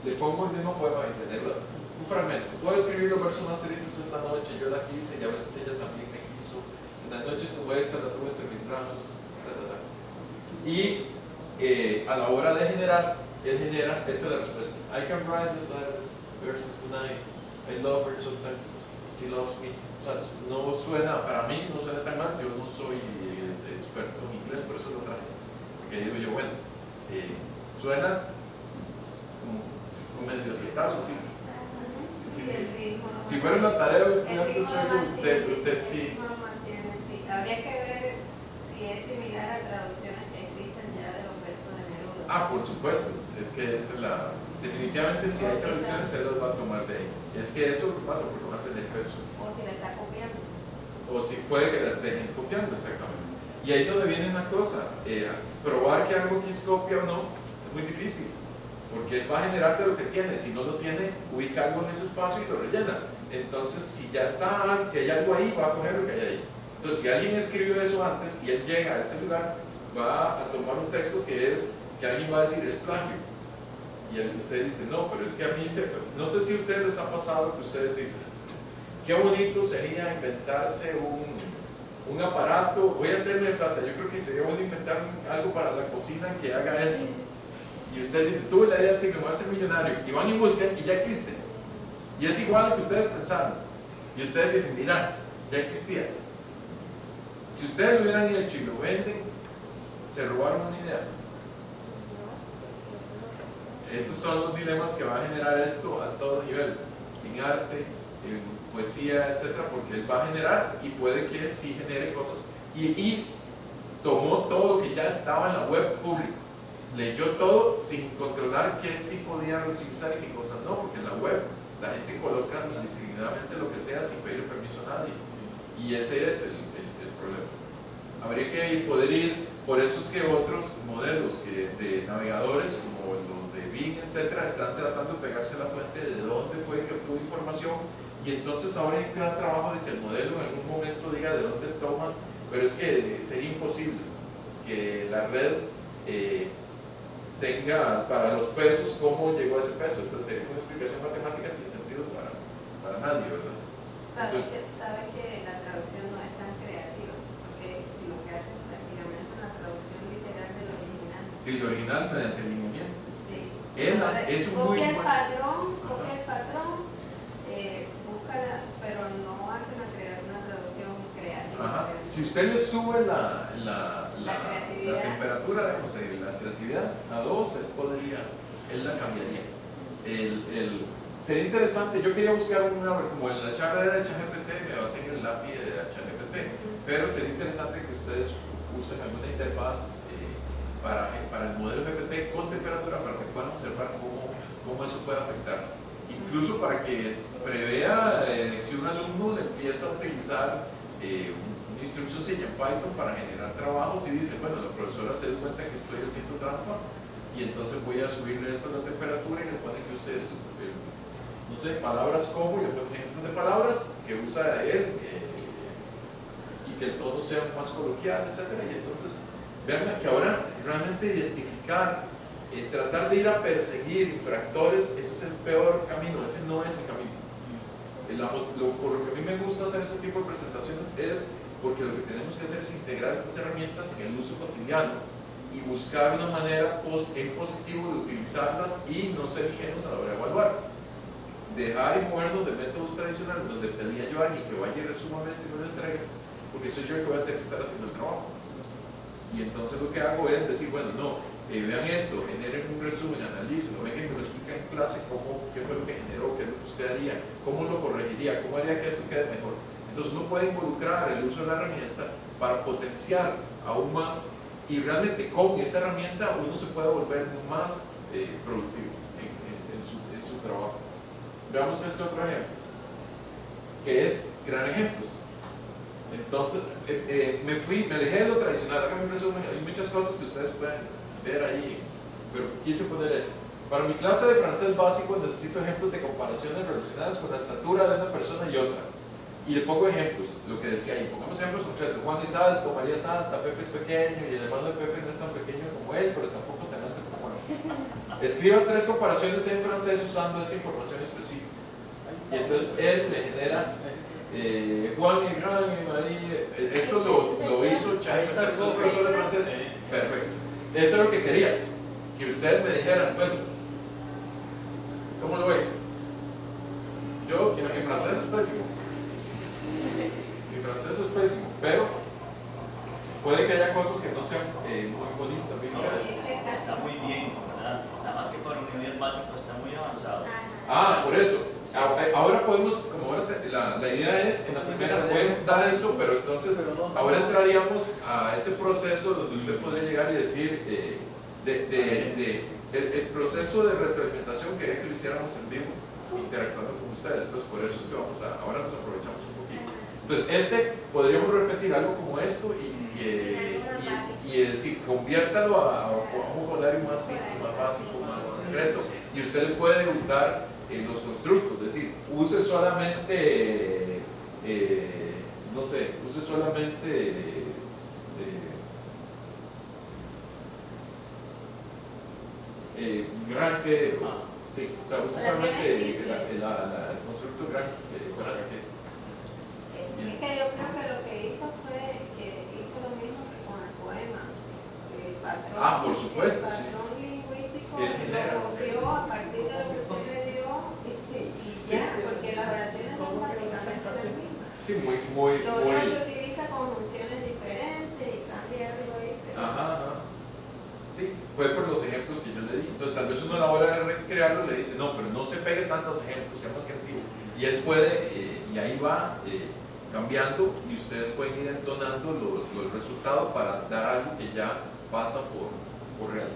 Le pongo el mismo poema y tenerlo un fragmento. Puedo escribir los versos más tristes esta noche, yo la quise y a veces ella también me quiso. En las noches como esta la tuve entre mis brazos. Y a la hora de generar, él genera, esta es la respuesta. I can write the saddest verses tonight. I love her sometimes, she loves me. O sea, no suena, para mí no suena tan mal, yo no soy experto en inglés, por eso lo traje. Porque digo yo, bueno, suena como medio aceptable, sí. Si fuera una tarea de estudiante, usted sí. Habría que ver si es similar a traducciones que existen ya de los versos de Neruda. Ah, por supuesto, es que esa es definitivamente si hay traducciones se las va a tomar de ahí. Es que eso pasa porque van a tener peso. O si la está copiando. O si puede que las dejen copiando, exactamente. Y ahí es donde viene una cosa, probar que algo que es copia o no es muy difícil, porque él va a generarte lo que tiene. Si no lo tiene, ubica algo en ese espacio y lo rellena. Entonces, si ya está, si hay algo ahí, va a coger lo que hay ahí. Entonces, si alguien escribió eso antes y él llega a ese lugar, va a tomar un texto que alguien va a decir es plagio. Y usted dice, no, pero es que a mí no sé si a ustedes les ha pasado que ustedes dicen, qué bonito sería inventarse un aparato, voy a hacerme de plata, yo creo que sería bueno inventar algo para la cocina que haga eso. Y usted dice, tuve la idea de decir, me voy a hacer millonario, y van y buscan y ya existe. Y es igual a lo que ustedes pensaron. Y ustedes dicen, mira, ya existía. Si ustedes lo hubieran hecho y lo venden, se robaron una idea. Esos son los dilemas que va a generar esto a todo nivel, en arte, en poesía, etcétera, porque él va a generar y puede que sí genere cosas. Y tomó todo lo que ya estaba en la web pública, leyó todo sin controlar qué sí podía reutilizar y qué cosas no, porque en la web la gente coloca indiscriminadamente lo que sea sin pedir permiso a nadie. Y ese es el problema. Habría que poder ir, por eso es que otros modelos de navegadores como los de Bing, etcétera, están tratando de pegarse a la fuente de dónde fue que obtuvo información, y entonces ahora hay un gran trabajo de que el modelo en algún momento diga de dónde toma, pero es que sería imposible que la red tenga para los pesos cómo llegó a ese peso. Entonces sería una explicación matemática sin sentido para nadie, ¿verdad? Sabe que la traducción no es tan creativa, porque lo que hace es prácticamente una traducción literal del original. Del original mediante el lineamiento. Sí. Es muy copia el bueno. patrón, pero no hace una traducción creativa. Ajá. Si usted le sube la creatividad, temperatura, digamos, la creatividad a 2, él la cambiaría. Sería interesante, yo quería buscar como en la charla de ChatGPT, me basé en el API de ChatGPT, pero sería interesante que ustedes usen alguna interfaz para el modelo GPT con temperatura para que puedan observar cómo eso puede afectar. Incluso para que prevea si un alumno le empieza a utilizar una instrucción sencilla en Python para generar trabajos y dice, bueno, la profesora se da cuenta que estoy haciendo trampa y entonces voy a subirle esto a la temperatura y le pone que use no sé, palabras como, yo pongo un ejemplo de palabras que usa él y que el tono sea más coloquial, etc. Y entonces, vean que ahora realmente identificar, tratar de ir a perseguir infractores, ese es el peor camino, ese no es el camino. Por lo que a mí me gusta hacer ese tipo de presentaciones es porque lo que tenemos que hacer es integrar estas herramientas en el uso cotidiano y buscar una manera en positivo de utilizarlas y no ser ingenuos a la hora de evaluar. Dejar y movernos de métodos tradicionales donde pedía yo a alguien que vaya y resuma esto y me lo entregue, porque soy yo el que voy a tener que estar haciendo el trabajo. Y Y entonces lo que hago es decir, bueno, no, vean esto, generen un resumen, analícenlo, vengan y me lo explican en clase qué fue lo que generó, qué es lo que usted haría, cómo lo corregiría, cómo haría que esto quede mejor. Entonces uno puede involucrar el uso de la herramienta para potenciar aún más, y realmente con esta herramienta uno se puede volver más productivo en su trabajo. Veamos este otro ejemplo, que es crear ejemplos. Entonces me alejé de lo tradicional. Hágame un resumen, hay muchas cosas que ustedes pueden ver ahí, pero quise poner esto. Para mi clase de francés básico necesito ejemplos de comparaciones relacionadas con la estatura de una persona y otra. Y le pongo ejemplos, lo que decía ahí, pongamos ejemplos concretos. Juan es alto, María es alta, Pepe es pequeño y el hermano de Pepe no es tan pequeño como él, pero tampoco tan alto como Juan. Escriba 3 comparaciones en francés usando esta información específica. Y entonces él le genera Juan y Gran y María. Esto lo hizo Chay, profesor de francés. Perfecto. Eso es lo que quería, que ustedes me dijeran, bueno, ¿cómo lo ven? Mi francés es pésimo. Mi francés es pésimo, pero puede que haya cosas que no sean muy bonitas. No, está muy bien, ¿verdad? Nada más que para un nivel básico está muy avanzado. Por eso. Ahora podemos, como ahora la idea es, en la primera pueden dar esto, pero entonces ahora entraríamos a ese proceso donde usted podría llegar y decir, el proceso de retroalimentación quería que lo hiciéramos en vivo, interactuando con ustedes. Entonces por eso es que ahora nos aprovechamos un poquito. Entonces podríamos repetir algo como esto y decir, conviértalo a un vocabulario más simple, más básico, más concreto, y usted le puede usar los constructos, es decir, use solamente no sé, use solamente gran que sí, o sea, use solamente el constructo gran que es que yo creo que lo que hizo fue que hizo lo mismo que con el poema. El patrón, por supuesto, el patrón sí. lingüístico Genera, lo copió a partir de lo que usted le dio y ya, porque las oraciones son básicamente las mismas. Sí, Lo único que utiliza conjunciones diferentes y cambia algo ahí. Pero... Sí, fue por los ejemplos que yo le di. Entonces tal vez uno a la hora de recrearlo le dice, no, pero no se pegue tantos ejemplos, sea más creativo. Y él puede, y ahí va cambiando, y ustedes pueden ir entonando los resultados para dar algo que ya pasa por real.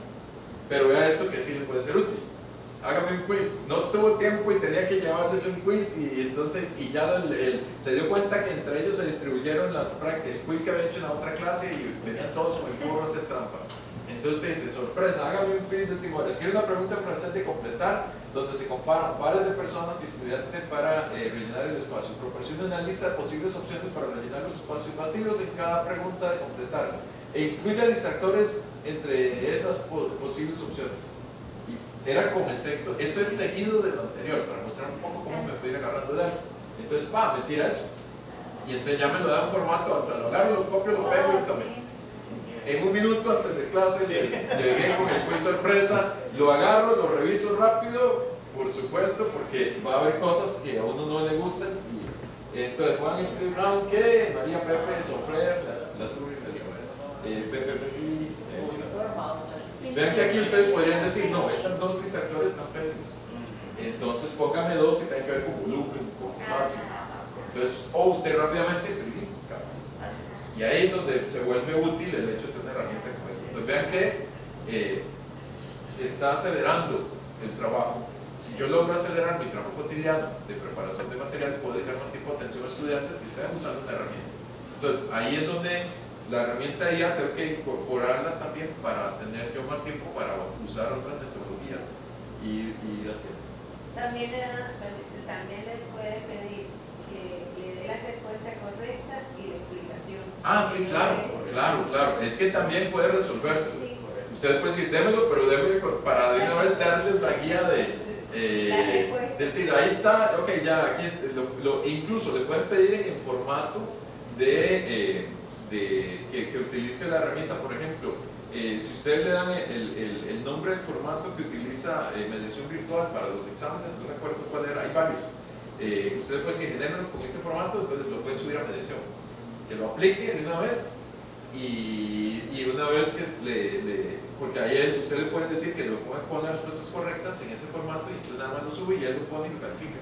Pero vea esto que sí le puede ser útil. Hágame un quiz. No tuvo tiempo y tenía que llevarles un quiz, y entonces ya se dio cuenta que entre ellos se distribuyeron las prácticas, el quiz que había hecho en la otra clase, y venían todos con el foro a hacer trampa. Entonces te dice, sorpresa, hágame un quiz de última hora. Escribe una pregunta en francés de completar, donde se comparan pares de personas y estudiantes para rellenar el espacio. Proporciona una lista de posibles opciones para rellenar los espacios vacíos en cada pregunta de completar. E incluye distractores entre esas posibles opciones. Y era con el texto. Esto es seguido de lo anterior, para mostrar un poco cómo me puedo ir agarrando de algo. Entonces, me tira eso. Y entonces ya me lo da en formato, hasta lo agarro, lo copio, lo pego y tomé. En un minuto antes de clases llegué con el quiz sorpresa, lo agarro, lo reviso rápido, por supuesto, porque va a haber cosas que a uno no le gustan. Y entonces Juan y Brown, ¿qué? María Pepe, Sofrer, la Turri, Pepe, vean que aquí ustedes podrían decir, no, estos 2 distractores están pésimos. Entonces póngame 2 que tienen que ver con volumen, con espacio. Entonces, usted rápidamente y ahí es donde se vuelve útil el hecho de tener una herramienta como esta. Entonces vean que está acelerando el trabajo. Si yo logro acelerar mi trabajo cotidiano de preparación de material, puedo dedicar más tiempo de atención a estudiantes que estén usando una herramienta. Entonces ahí es donde la herramienta IA tengo que incorporarla también para tener yo más tiempo para usar otras metodologías y así. También le puede pedir que le dé la respuesta correcta y la explicación. Sí, claro. Es que también puede resolverse. Ustedes pueden decir, démelo, pero démelo para de una vez darles la guía de decir, ahí está, ok, ya aquí incluso le pueden pedir en formato que utilice la herramienta. Por ejemplo, si ustedes le dan el nombre del formato que utiliza mediación virtual para los exámenes, no me acuerdo cuál era, hay varios. Ustedes pueden decir, genérenlo con este formato, entonces lo pueden subir a mediación. Que lo aplique de una vez y una una vez que porque ahí usted le puede decir que le ponga con las respuestas correctas en ese formato y entonces nada más lo sube y él lo pone y lo califica.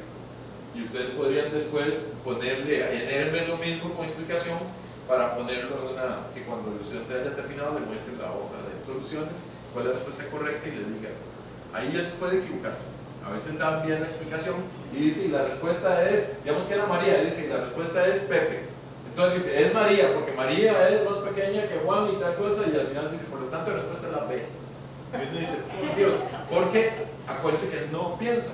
Y ustedes podrían después ponerle a NRM lo mismo con explicación para ponerlo en que cuando el estudiante haya terminado le muestre la hoja de soluciones, cuál es la respuesta correcta y le diga. Ahí él puede equivocarse. A veces dan bien la explicación y dice, y la respuesta es, digamos que era María, dice, y la respuesta es Pepe. Entonces dice, es María, porque María es más pequeña que Juan y tal cosa, y al final dice, por lo tanto la respuesta es la B. Y uno dice, por Dios, porque acuérdense que él no piensa.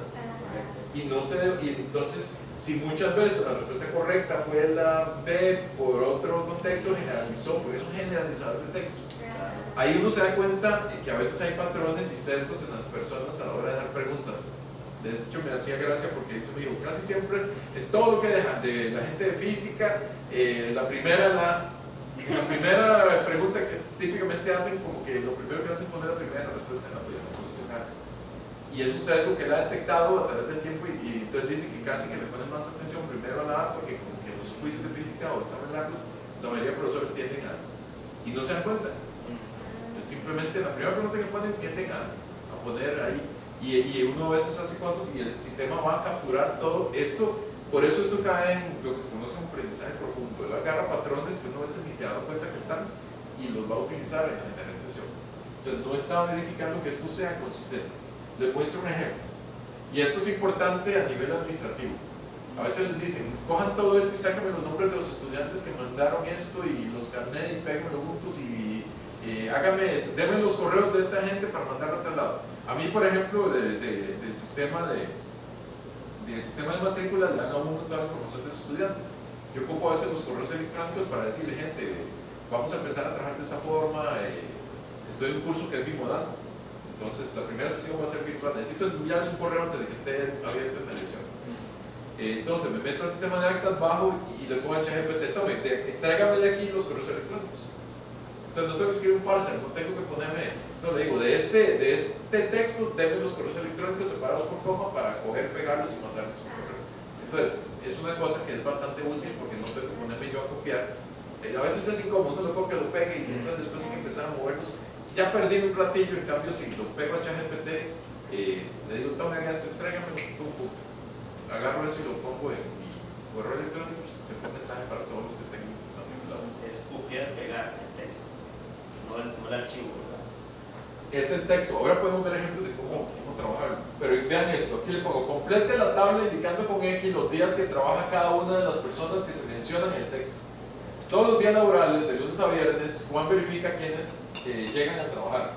Y entonces, si muchas veces la respuesta correcta fue la B por otro contexto, generalizó, porque es un generalizador de texto. Ahí uno se da cuenta que a veces hay patrones y sesgos en las personas a la hora de dar preguntas. De hecho, me hacía gracia porque dice, me dijo, casi siempre en todo lo que dejan de la gente de física, la primera pregunta que típicamente hacen, como que lo primero que hacen es poner la primera respuesta en la posición A. Y es un sesgo que él ha detectado a través del tiempo y entonces dice que casi que le ponen más atención primero a la A porque como que los quizzes de física o exámenes largos, la mayoría de profesores tienden a... y no se dan cuenta. Simplemente la primera pregunta que ponen tienden a poner ahí y uno a veces hace cosas y el sistema va a capturar todo esto. Por eso esto cae en lo que se conoce como aprendizaje profundo. Él agarra patrones que uno a veces ni se ha dado cuenta que están y los va a utilizar en la generalización. Entonces no está verificando que esto sea consistente. Les muestro un ejemplo y esto es importante a nivel administrativo. A veces les dicen, cojan todo esto y sáquenme los nombres de los estudiantes que mandaron esto y los carnet y péguenmelo juntos y denme los correos de esta gente para mandarlo a tal lado. A mí, por ejemplo, del sistema de matrícula le dan a uno toda la información de sus estudiantes. Yo ocupo a veces los correos electrónicos para decirle, gente, vamos a empezar a trabajar de esta forma, estoy en un curso que es bimodal, entonces la primera sesión va a ser virtual, necesito enviarles un correo antes de que esté abierto en la lección. Entonces me meto al sistema de actas, bajo y le pongo a ChatGPT, tome, extráigame de aquí los correos electrónicos. Entonces no tengo que escribir un parser, no tengo que ponerme, no le digo, de este texto, denme los correos electrónicos separados por coma para coger, pegarlos y mandarles un correo. Entonces, es una cosa que es bastante útil porque no tengo que ponerme yo a copiar. A veces es incómodo, uno lo copia, lo pega y entonces después hay que empezar a moverlos. Ya perdí un ratillo, en cambio, si lo pego a ChatGPT, le digo, tome esto, extráigame, agarro eso y lo pongo en mi correo electrónico, se fue un mensaje para todos los que tengo matriculados. Es copiar, pegar el texto. No el archivo, ¿verdad? Es el texto. Ahora podemos ver ejemplos de cómo trabajarlo. Pero vean esto, aquí le pongo, complete la tabla indicando con X los días que trabaja cada una de las personas que se mencionan en el texto. Todos los días laborales, de lunes a viernes, Juan verifica quiénes llegan a trabajar.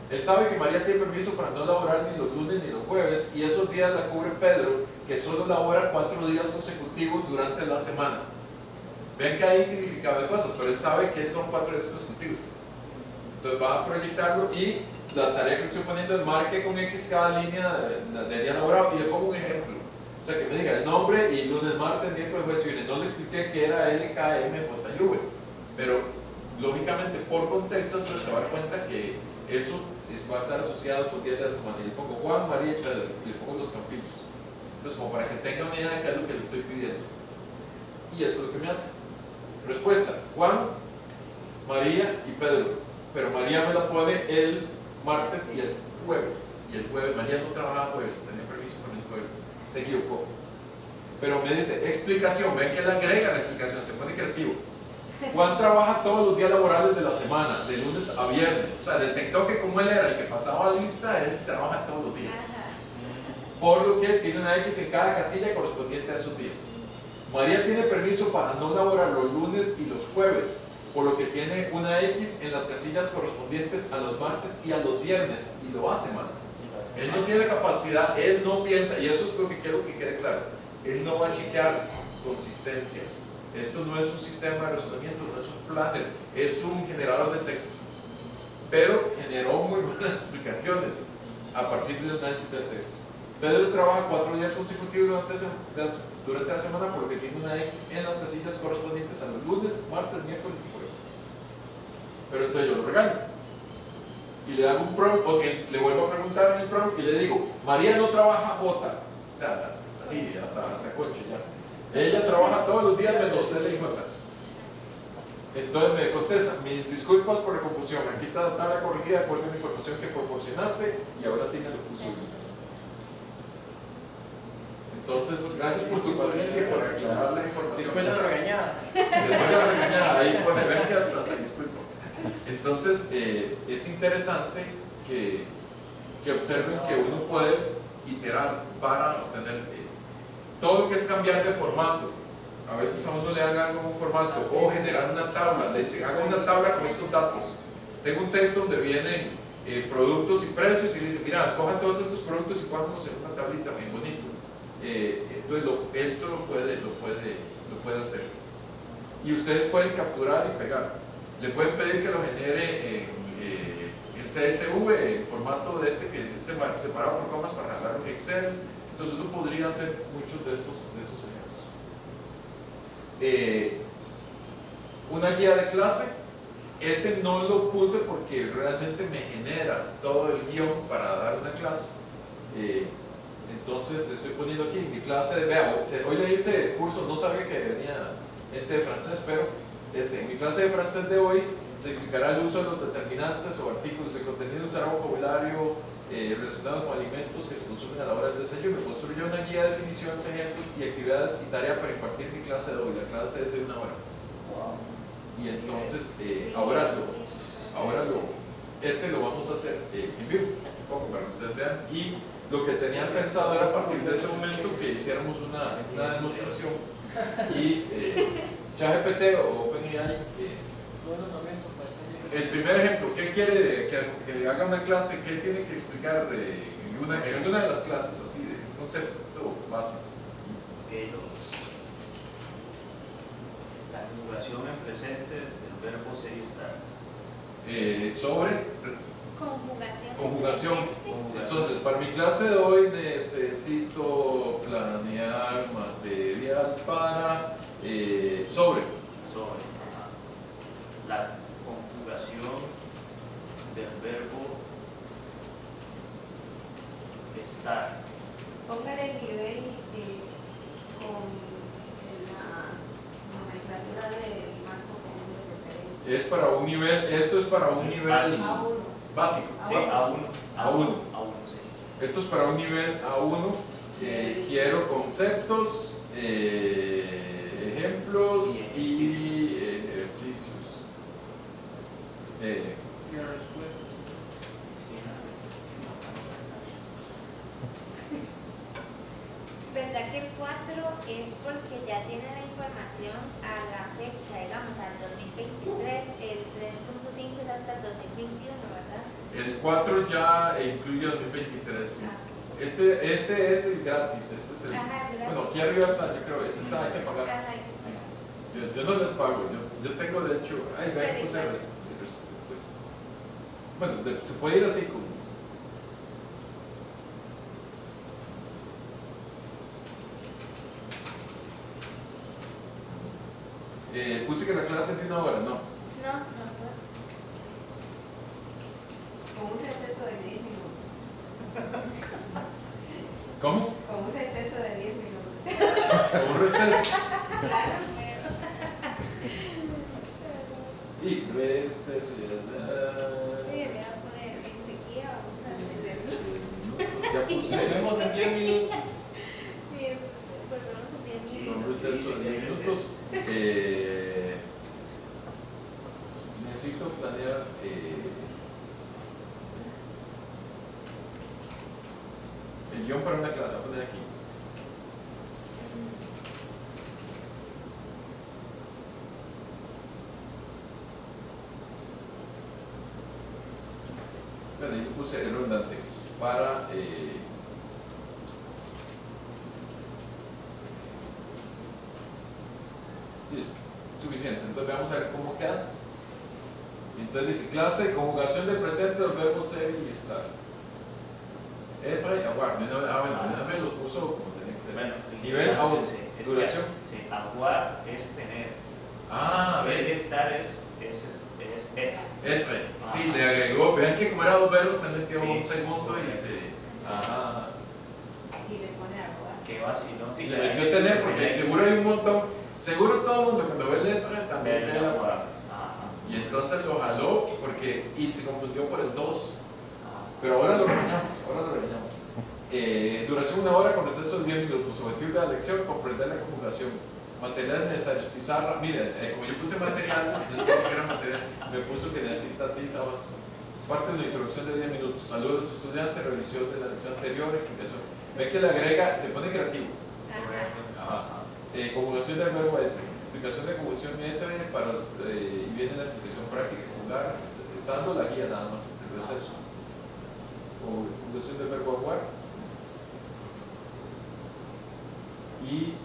Él sabe que María tiene permiso para no laborar ni los lunes ni los jueves y esos días la cubre Pedro, que solo labora 4 días consecutivos durante la semana. Ven que hay significado de cosas, pero él sabe que son 4 días consecutivos. Entonces va a proyectarlo y la tarea que estoy poniendo es marque con X cada línea de día laborado y le pongo un ejemplo. O sea, que me diga el nombre y lunes, martes, miércoles, jueves y viernes. No le expliqué que era LKMJV, pero lógicamente por contexto entonces se va a dar cuenta que eso va a estar asociado con días de la semana. Y le pongo Juan, María y Pedro, y le pongo los campillos. Entonces, como para que tenga una idea de qué es lo que le estoy pidiendo. Y eso es lo que me hace. Respuesta: Juan, María y Pedro. Pero María me la pone el martes y el jueves. Y el jueves, María no trabajaba jueves, tenía permiso para el jueves. Se equivocó. Pero me dice, explicación, ven que él agrega la explicación, se pone creativo. Juan trabaja todos los días laborales de la semana, de lunes a viernes. O sea, detectó que como él era el que pasaba lista, él trabaja todos los días. Por lo que tiene una X en cada casilla correspondiente a esos días. María tiene permiso para no laborar los lunes y los jueves, por lo que tiene una X en las casillas correspondientes a los martes y a los viernes, y lo hace mal. Él no tiene capacidad, él no piensa, y eso es lo que quiero que quede claro. Él no va a chequear consistencia. Esto no es un sistema de razonamiento, no es un planner, es un generador de texto. Pero generó muy buenas explicaciones a partir del análisis del texto. Pedro trabaja 4 días consecutivos durante la semana, por lo que tiene una X en las casillas correspondientes a los lunes, martes, miércoles y jueves. Pero entonces yo lo regaño y le hago un prompt, o le vuelvo a preguntar en el prompt y le digo, María no trabaja J, o sea, así hasta concho ya. Ella trabaja todos los días menos L y J. Entonces me contesta, mis disculpas por la confusión, aquí está la tabla corregida de acuerdo a la información que proporcionaste y ahora sí me lo puso. Entonces, gracias por tu paciencia y por aclarar la información. Después de la regañada. Después de la regañada, ahí pone ver que hasta se disculpa. Entonces, es interesante que observen que uno puede iterar para obtener todo lo que es cambiar de formatos. A veces a uno le dan algo en un formato o generar una tabla, le dicen haga una tabla con estos datos. Tengo un texto donde vienen productos y precios y le dicen mira, cojan todos estos productos y pónganlos en una tablita bien bonito. Entonces esto lo puede hacer. Y ustedes pueden capturar y pegar. Le pueden pedir que lo genere en CSV, en formato de este que es separado por comas para jalar un Excel. Entonces uno podría hacer muchos de esos ejemplos. Una guía de clase, este no lo puse porque realmente me genera todo el guión para dar una clase. Entonces le estoy poniendo aquí en mi clase, vea, hoy le hice curso, no sabía que venía gente de francés, pero en mi clase de francés de hoy se explicará el uso de los determinantes o artículos. El contenido será vocabulario relacionado con alimentos que se consumen a la hora del desayuno. Construyó una guía de definiciones, ejemplos y actividades y tarea para impartir mi clase de hoy. La clase es de 1 hora. Y entonces, ahora lo vamos a hacer en vivo, un poco para que ustedes vean. Y lo que tenían pensado era a partir de ese momento que hiciéramos una demostración y ChatGPT o OpenAI. El primer ejemplo, ¿qué quiere que le haga una clase? ¿Qué tiene que explicar en alguna de las clases así, de un concepto básico? La conjugación en presente del verbo ser y estar. Sobre conjugación. Entonces, para mi clase de hoy necesito planear material para sobre. La conjugación del verbo estar. Póngale el nivel con la nomenclatura del marco común de referencia. Es para un nivel, esto es para un nivel básico. Sí, A1, sí. Esto es para un nivel A1. Quiero conceptos, ejemplos y ejercicios. ¿Verdad que el 4 es porque ya tiene la información a la fecha, digamos, al 2023, el 3.5 es hasta el 2021, ¿verdad? El 4 ya incluye 2023. Sí. Este es el gratis, este es el... Ajá, gratis. Bueno, aquí arriba está, yo creo, este está, hay que pagar. Ajá, hay que pagar. Yo no les pago, yo tengo de hecho, ay, vean, puse pues, bueno, se puede ir así como... Puse que la clase es de 1 hora, no. No, pues. Con un receso de 10 minutos. ¿Cómo? Con un receso de 10 minutos. Como un receso. Claro. Y receso Sí, le voy a poner en sequía, vamos a receso. Ya puse. Nos vemos en 10 minutos. Sí, pues vamos a 10 minutos. Un receso de 10 minutos. Necesito planear el guión para una clase. Voy a poner aquí. Bueno, yo puse el redundante para listo, suficiente. Entonces vamos a ver cómo queda. Entonces dice clase, conjugación del presente del verbo ser y estar. Entra y aguarde. Bueno, me lo puso como tenía que ser. Bueno, Nivel A1, duración. Sí, aguar es tener. Ah, ser y ve. estar es eta. Entre. Sí, le agregó. Vean que como era 2 verbos, se metió Sí, un segundo y correcto. se. Ajá. Y le pone a robar. Qué vacilón. Le metió tener porque seguro hay un montón. Seguro todo el mundo cuando ve letra también ve Ve la aguar. Y entonces lo jaló y se confundió por el 2. Ah, Pero ahora lo regañamos, duración 1 hora con recesos 10 minutos. Objetivo de la lección, comprender la conjugación. Materiales necesarios, pizarra. Miren, como yo puse materiales, no tenía que era material, me puso que necesita tizas. Parte de la introducción de 10 minutos. Saludos a los estudiantes, revisión de la lección anterior, explicación. Ven que le agrega, se pone creativo. correcto. Ajá. Conjugación del verbo être. Explicación de conjugación entre para y viene la explicación práctica conjugar. Está dando la guía nada más, el receso. Conjugación del verbo avoir. Y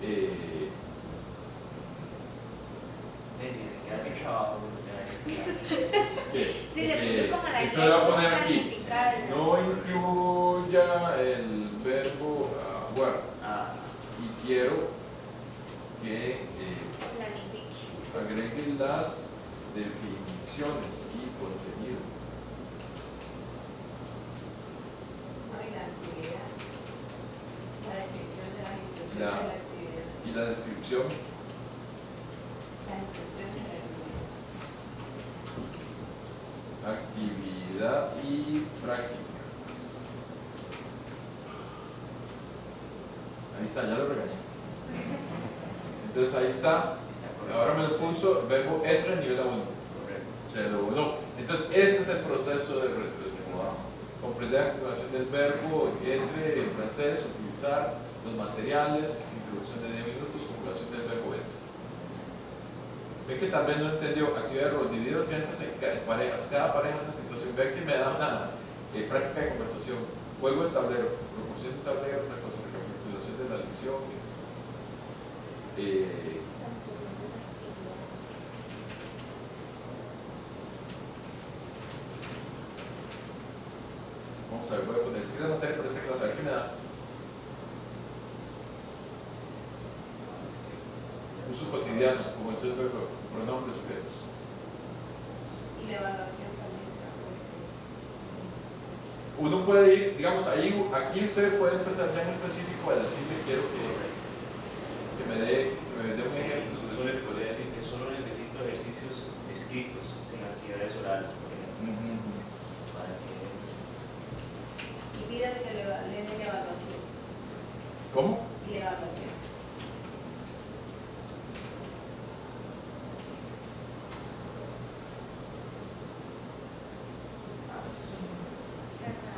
Sí, se queda sin trabajo. Sí, le puse como la entonces voy a poner aquí, planificarlo. no incluya el verbo avoir. Ah, Y quiero que Planifique. agregue las definiciones y contenido. No, y la actividad, la descripción de las instrucciones de la actividad, Y la descripción. las instrucciones de la Actividad actividad. y práctica. Ahí está, ya lo regañé. Entonces ahí está. está correcto. Ahora me lo puso verbo être nivel A1. Correcto. Se lo voló. Entonces este es el proceso de retroalimentación. Comprender la conjugación del verbo être en francés, utilizar los materiales, introducción de 10 minutos, conjugación del verbo être. Ve que tal vez no entendió actividad de rol, dividido siéntese en parejas, cada pareja es una situación. Ve que me da una práctica de conversación, juego de tablero, proporción de tablero, una cosa, recapitulación de la lección, etc. Las posibles actividades. Vamos a ver, voy a poner escrita la materia para esta clase, a ver qué me da. Uso cotidiano, como el verbo, pronombres, objetos. Y la evaluación también se va a poder. Uno puede ir, digamos, aquí usted puede empezar ya en específico a decirle quiero que me dé un ejemplo. Incluso le podría decir que solo necesito ejercicios escritos, sin actividades orales, por ejemplo. Para que Y pídale que le den la evaluación. ¿Cómo? Y la evaluación.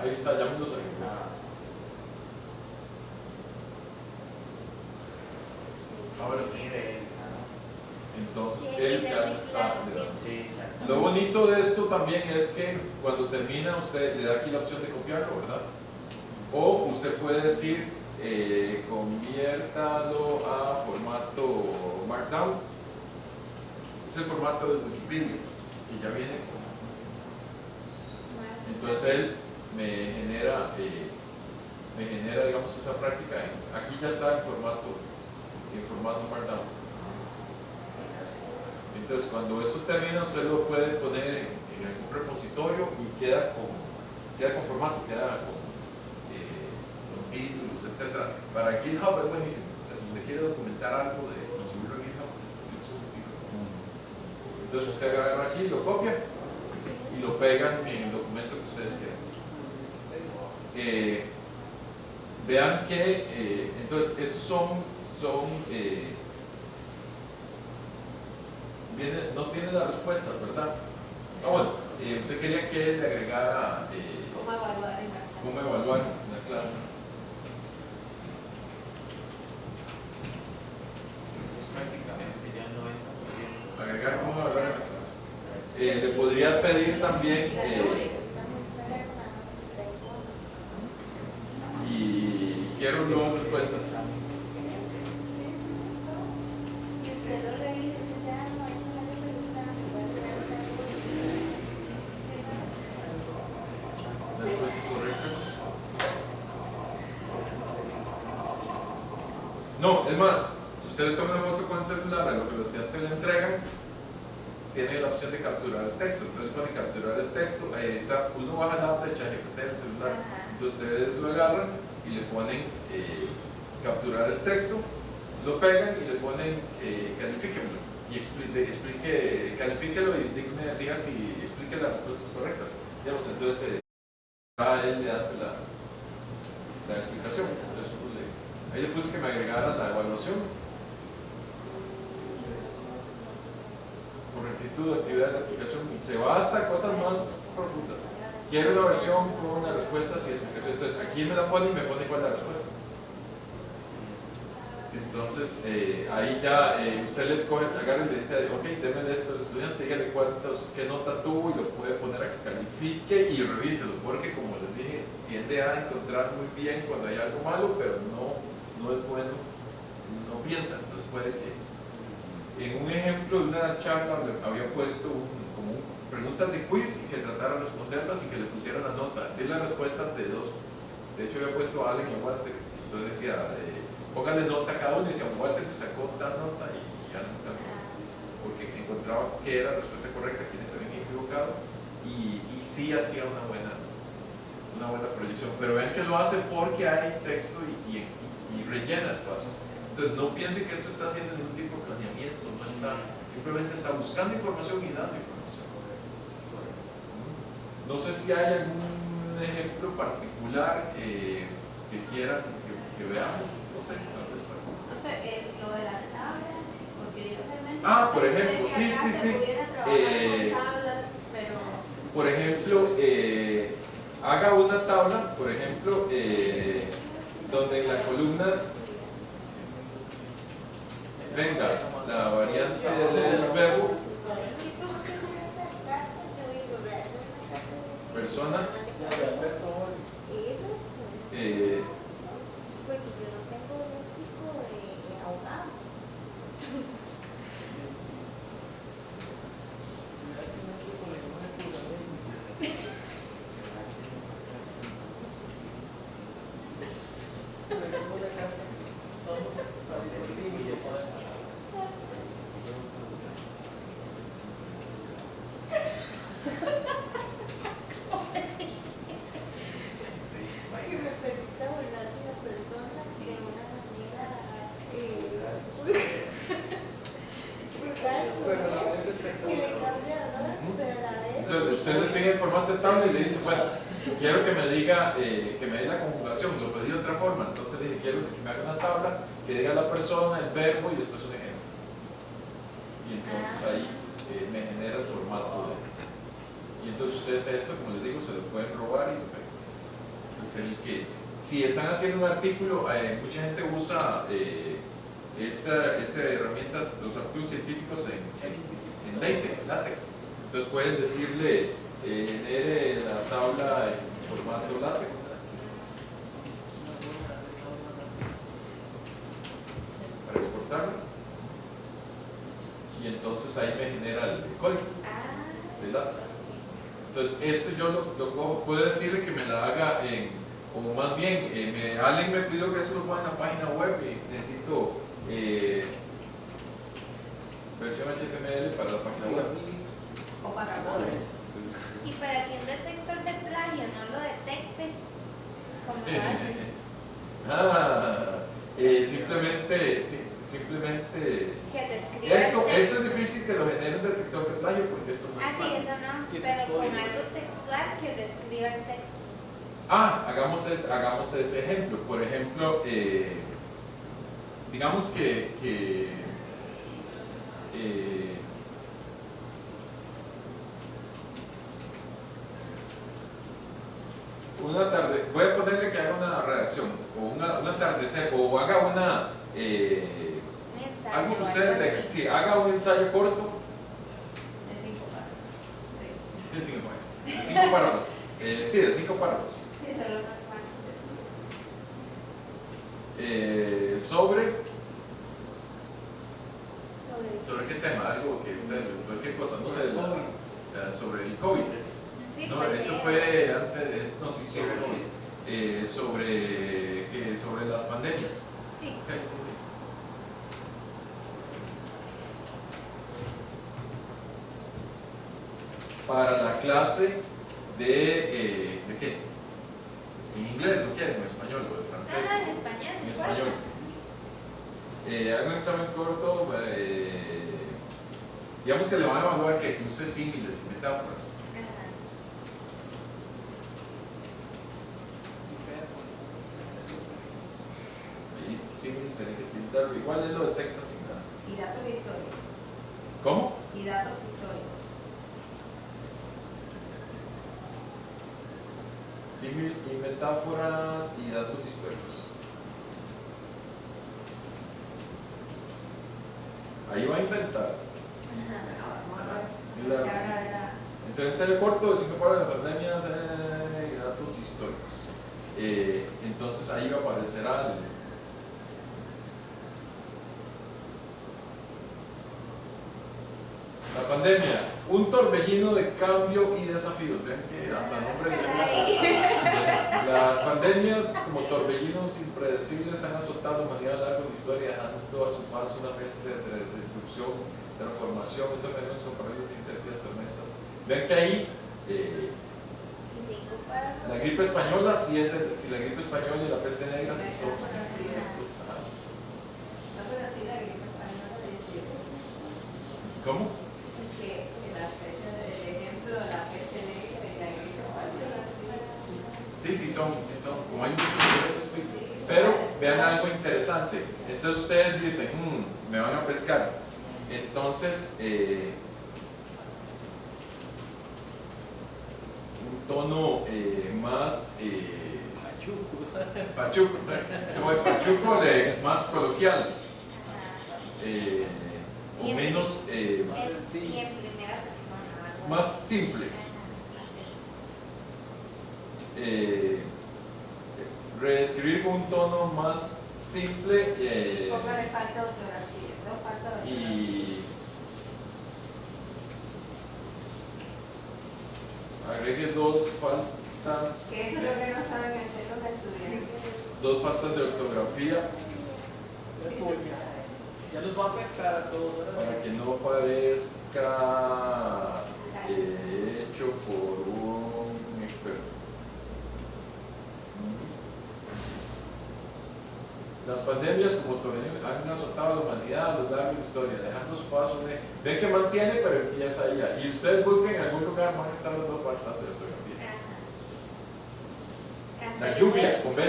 Ahí está, ya me lo saqué. Ahora sí. Entonces Sí, él que ya sea me muy está claro, le da. Sí, exacto. Lo bonito de esto también es que cuando termina usted le da aquí la opción de copiarlo, ¿verdad? O usted puede decir conviértalo a formato Markdown. Es el formato de Wikipedia que ya viene con. Entonces él me genera digamos esa práctica. Aquí ya está en formato Markdown. Entonces cuando esto termina usted lo puede poner en algún repositorio y queda con formato, queda con títulos, etc. Para GitHub es buenísimo. O sea, si usted quiere documentar algo de subirlo a GitHub, entonces usted agarra aquí, lo copia y lo pegan en el documento que ustedes quieran. Vean que entonces estos no tiene la respuesta, ¿verdad? Bueno, usted quería que le agregara ¿Cómo evaluar en la clase? cómo evaluar en la clase. Es prácticamente ya el 90%. Agregar cómo evaluar en la clase. Le podría pedir también y quiero luego respuestas. Y usted lo revisa, si se da, no hay pregunta, Respuestas correctas. No, es más, si usted le toma una foto con el celular a lo que los estudiantes le entregan, tiene la opción de capturar el texto. Entonces pone capturar el texto, ahí está, uno baja la app de ChatGPT del celular, entonces ustedes lo agarran y le ponen capturar el texto, lo pegan y le ponen califíquenlo. y califíquelo y diga si explique las respuestas correctas. Digamos, entonces a él le hace la explicación. Entonces, ahí le puse que me agregara la evaluación por rectitud, actividad de aplicación. Se va hasta cosas más profundas. Quiero una versión con las respuestas y explicación. Entonces aquí me la pone y me pone cuál es la respuesta. Entonces ahí ya usted le coge, agarra y le dice, ok, démele esto al estudiante, dígale qué nota tuvo y lo puede poner a que califique y revíselo, porque como les dije, tiende a encontrar muy bien cuando hay algo malo, pero no es bueno, no piensa. Entonces puede que, en un ejemplo de una charla había puesto como preguntas de quiz y que tratara de responderlas y que le pusiera la nota de las respuestas de dos. De hecho había puesto a Allen y a Walter, entonces decía, póngale nota a cada uno y decía, Walter se sacó tal nota y Allen también, porque encontraba que era la respuesta correcta, quienes se habían equivocado y sí hacía una buena proyección. Pero vean que lo hace porque hay texto y rellena espacios. Entonces no piensen que esto está haciendo ningún tipo de planeamiento, no está, simplemente está buscando información y dando información. No sé si hay algún ejemplo particular que quieran que veamos, no sé, tal vez para... No sé, lo de las tablas, porque yo realmente... Por ejemplo, pensé que sí, acá sí, se sí. pudiera trabajar con tablas, pero... Por ejemplo, haga una tabla, por ejemplo, donde en la columna venga la variante del verbo persona, porque yo no tengo léxico de ahogado. Que me permita volar de la persona de una manera que le cambie el olor, pero a la vez... entonces usted le pide el formato de tabla y le dice, bueno, quiero que me diga, que me dé la conjugación, lo pedí de otra forma, entonces le dije, quiero que me haga una tabla que diga la persona, el verbo y después un ejemplo. Y entonces ahí me genera el formato y entonces ustedes esto, como les digo, se lo pueden robar y lo pegan. Entonces el que, si están haciendo un artículo, mucha gente usa esta herramienta, los artículos científicos en LaTeX. Entonces pueden decirle, genere la tabla en formato LaTeX para exportarla y entonces ahí me genera el código de LaTeX. Entonces esto yo lo cojo, puedo decirle que me la haga o más bien, Allen me pidió que eso lo ponga en la página web y necesito versión HTML para la página web. O para goles. Y para que un detector de plagio no lo detecte, ¿cómo lo hace? Simplemente Que lo escriba esto el texto. es difícil que lo genere un detector de plagio porque esto no es Sí, plagio. eso no, ¿Qué es pero código? con algo textual que lo escriba el texto. Hagamos ese ejemplo. Por ejemplo, digamos que una tarde, voy a ponerle que haga una redacción o un atardecer o haga Un ensayo. algo que o ustedes algo dejen. así. Sí, haga un ensayo corto De 5 párrafos. de 5 párrafos. Sí, de 5 párrafos. Sí, solo normal. ¿Sobre qué tema? Algo que usted, cualquier cosa, no sé, sobre el COVID. Sí, No, pues esto sí. fue antes, no, sí, sobre el COVID. Sobre las pandemias. Sí. Ok, sí. Para la clase ¿de qué? ¿En inglés lo quieren? ¿O en español? ¿O en francés? En español. En español. Hago un examen corto digamos que le van a evaluar que use símiles y metáforas. Ajá. Ahí símil tiene que tildarlo, igual él lo detecta sin nada. Y datos históricos. ¿Cómo? Y datos históricos. Símil y metáforas y datos históricos. Ahí va a inventar. Vamos a ver. La- Se habla de la. Entonces, ensayo corto de 5 palabras de pandemias y datos históricos. Entonces ahí va a aparecer la pandemia, un torbellino de cambio y desafíos. Ven que hasta el nombre de las pandemias como torbellinos impredecibles han azotado de manera larga la historia, dejando a su paso una mezcla de destrucción, transformación, esos fenómenos son paralelos e intempestives tormentas. Ven que ahí Y 5 para. la gripe española, si la gripe española y la peste negra sí son directos. No, pero sí la gripe española de 17. ¿Cómo? Que la fecha del ejemplo de la peste negra y la gripe española. Sí son, como hay muchos directos, pero vean algo interesante. Entonces ustedes dicen, me van a pescar. Entonces, un tono más pachuco, como el pachuco más coloquial, o menos, Sí. Y en primera persona. algo más así. simple. Ajá, Reescribir con un tono más simple Póngale falta de ortografía, no falta de ortografía. y agregue 2 faltas, Que eso es lo que no saben hacer los estudiantes. 2 faltas de ortografía Ya los va a pescar a todos, ¿verdad? para que no parezca hecho por un experto. Las pandemias como torbellinos han azotado a la humanidad a lo largo de la historia, dejando su paso ven que mantiene, pero empieza ahí. Y ustedes busquen en algún lugar, van a estar las 2 faltas de ortografía. ajá. La Así lluvia, puede- con B.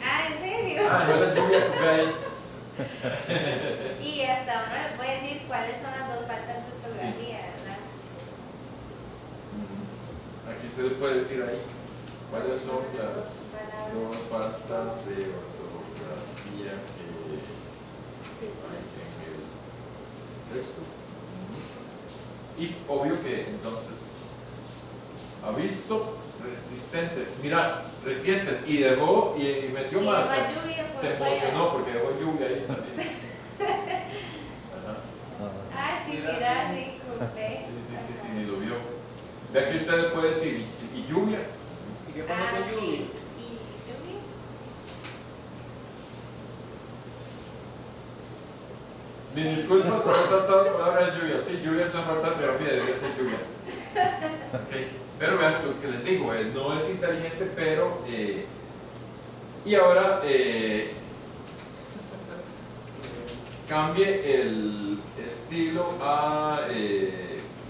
Ah, ¿en serio? Ah, no, la lluvia con B ahí. Y hasta uno le puede decir cuáles son las 2 faltas de ortografía, ¿verdad? Aquí se le puede decir ahí cuáles son las 2 faltas de ortografía que Sí, hay en el texto. Y obvio que entonces, aviso resistentes, mira, recientes, y dejó y metió Y más. dejó lluvia por Se fuera. emocionó porque dejó lluvia ahí también. Ajá. Ah, sí, Mira, mira, sí. sí, con B. Sí, ni lo vio. Ve que usted le puede decir, y lluvia. ¿Y qué pasa Ah, con lluvia? sí. ¿Y lluvia? Mis disculpas por haber saltado la palabra de lluvia. Sí, lluvia es una falta de ortografía, debería ser lluvia. Okay. Pero vean lo que les digo, no es inteligente, pero. Y ahora cambie el estilo a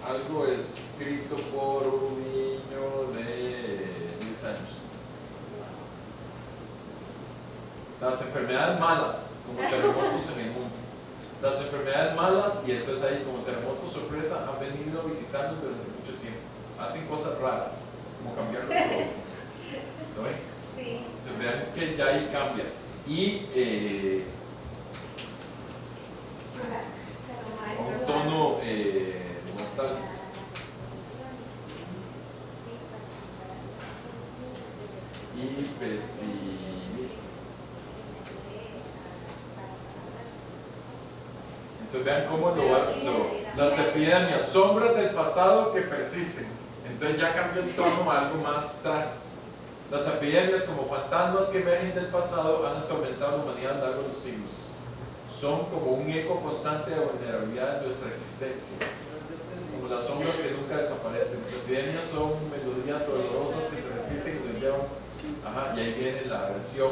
algo escrito por un niño de 10 años. Las enfermedades malas, como terremotos en el mundo. Las enfermedades malas, y entonces ahí como terremotos sorpresa, han venido a visitarnos durante mucho tiempo. Hacen cosas raras, como cambiar los colores. ¿Lo ven? Sí. Entonces vean que ya ahí cambia. Y un tono nostálgico. Y pesimista. Entonces vean cómo las epidemias, sombras del pasado que persisten. Entonces ya cambió el tono a algo más trágico. Las epidemias como fantasmas que emergen del pasado han atormentado a la humanidad a lo largo de los siglos. Son como un eco constante de vulnerabilidad de nuestra existencia. Como las sombras que nunca desaparecen. Las epidemias son melodías dolorosas que se repiten y nos llevan. Ajá, y ahí viene la versión.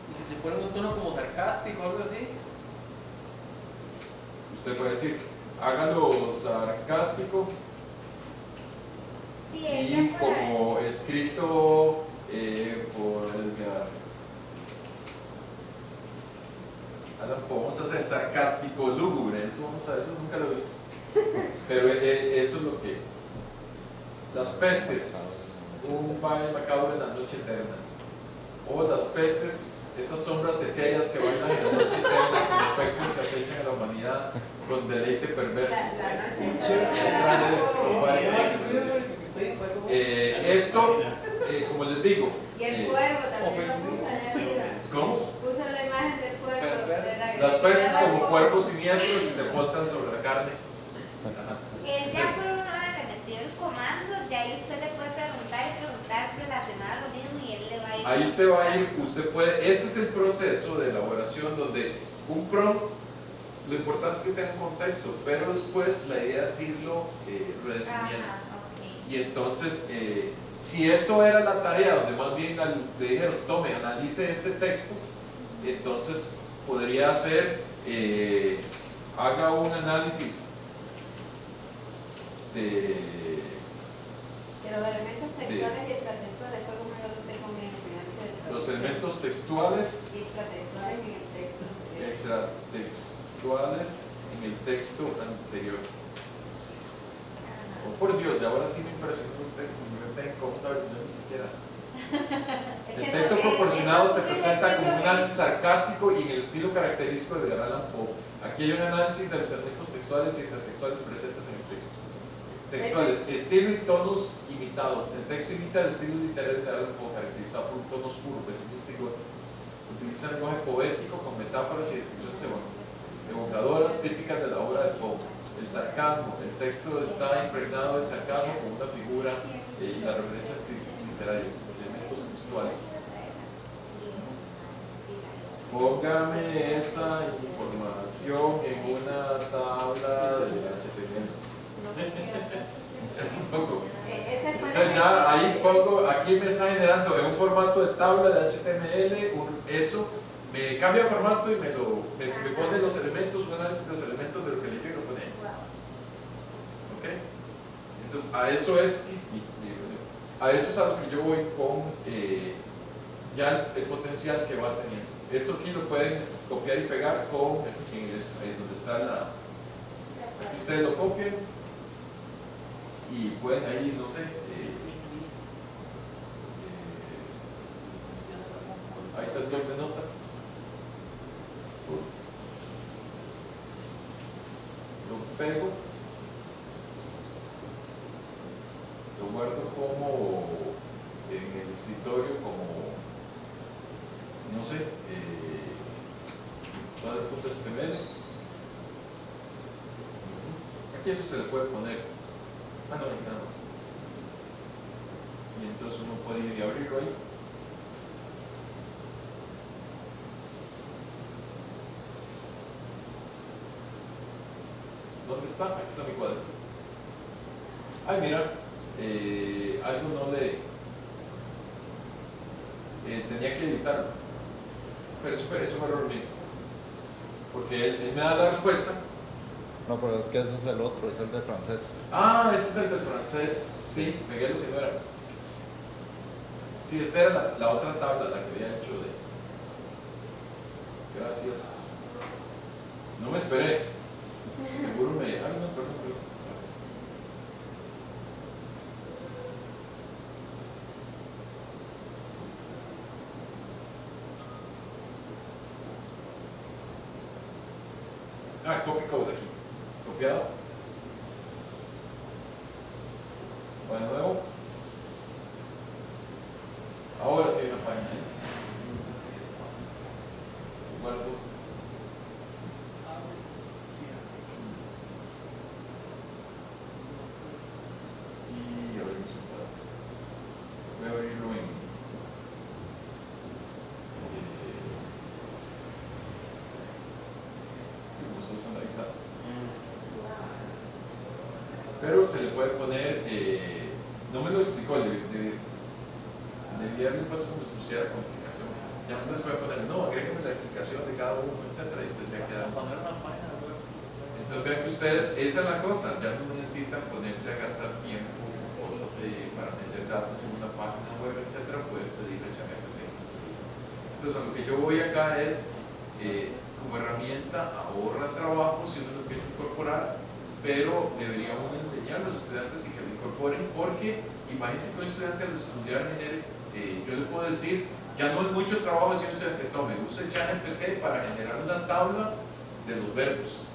¿Y si te ponen un tono como sarcástico o algo así? Usted puede decir, hágalo sarcástico Sí, y ella por ahí. como escrito por Edgar Allan Poe. Vamos a hacer sarcástico lúgubre, eso nunca lo he visto. Pero eso es lo que. Las pestes, un baile macabro en la noche eterna. O las pestes, esas sombras etéreas que bailan en la noche eterna, con espectros que acechan a la humanidad con deleite perverso. La noche Un eterna. grande de esto, como les digo, Y el cuervo también lo puso allá arriba. ¿cómo? Puso la imagen del cuervo. de la Las pestes de la como boca. cuerpos siniestros y se postan sobre la carne. Ajá. Él ya por una hora le metió el comando, de ahí usted le puede preguntar relacionado a lo mismo y él le va a ir. Ahí usted va a ir, usted puede, ese es el proceso de elaboración donde un prompt, lo importante es que tenga contexto, pero después la idea es irlo redefiniendo. Ajá, ok. Y entonces, si esto era la tarea donde más bien le dijeron, tome, analice este texto, entonces podría hacer, haga un análisis de Pero los elementos textuales y extratextuales fue como yo lo sé con mi estudiante de los traducción. elementos textuales Y extratextuales en el texto anterior. extratextuales en el texto anterior. Ajá. Oh, por Dios, y ahora sí me impresionó usted, no tengo cómo saber, yo ni siquiera. Es El que texto eso- proporcionado eso se es un presenta como un ejercicio análisis sarcástico y en el estilo característico de Edgar Allan Poe. Aquí hay un análisis de los elementos textuales y extratextuales presentes en el texto. Textuales, estilo y tonos imitados. El texto imita el estilo literario de Edgar Allan Poe, caracterizado por un tono oscuro, pesimista y gótico. Utiliza lenguaje poético con metáforas y descripciones evocadoras típicas de la obra de Poe. El sarcasmo, el texto está impregnado del sarcasmo como una figura y las referencias literarias, elementos textuales. Póngame esa información en una tabla de HTML. Un poco. Ese fue el Entonces ya ahí ejercicio. pongo, aquí me está generando en un formato de tabla de HTML, eso me cambia el formato y me pone los elementos, un análisis de los elementos de lo que le digo y lo pone ahí. ¿Ok? Entonces a eso es a lo que yo voy con ya el potencial que va teniendo. Esto aquí lo pueden copiar y pegar con donde está la. Aquí ustedes lo copian y pueden ahí, no sé. Ahí está el blog de notas. Lo pego. Lo guardo como en el escritorio, como no sé, .html. Aquí eso se le puede poner. Ah, no, nada más. Y entonces uno puede ir y abrirlo ahí. ¿Dónde está? Aquí está mi cuadro. Ay, mira, algo no le. Tenía que editarlo. Pero eso fue error mío. Porque él me da la respuesta. No, pero es que ese es el otro, es el de francés. Ah, ese es el del francés. Sí, pegué lo que no era. Sí, esta era la otra tabla, la que había hecho de. Gracias. No me esperé. Seguro me. Ay, no, perdón. Ah, copy code aquí. Copiado. Va de nuevo. Ahora sí hay una página ahí. Guardo. Y abrimos el cuadro. Voy a abrirlo en. Ahí está. Pero se le puede poner, no me lo explicó, le enviarle un paso como si pusiera con explicación. Ya ustedes pueden poner, no, agréguenme la explicación de cada uno, etcétera, y tendría que dar. Poner una página web. Entonces vean que ustedes, esa es la cosa, ya no necesitan ponerse a gastar tiempo para meter datos en una página web, etcétera, pueden pedirle a ChatGPT. Entonces a lo que yo voy acá es, como herramienta, ahorra trabajo si uno lo empieza a incorporar, pero debería uno enseñar a los estudiantes y que lo incorporen, porque imagínense que un estudiante al estudiar yo le puedo decir, ya no es mucho trabajo si un estudiante tome, use ChatGPT para generar una tabla de los verbos,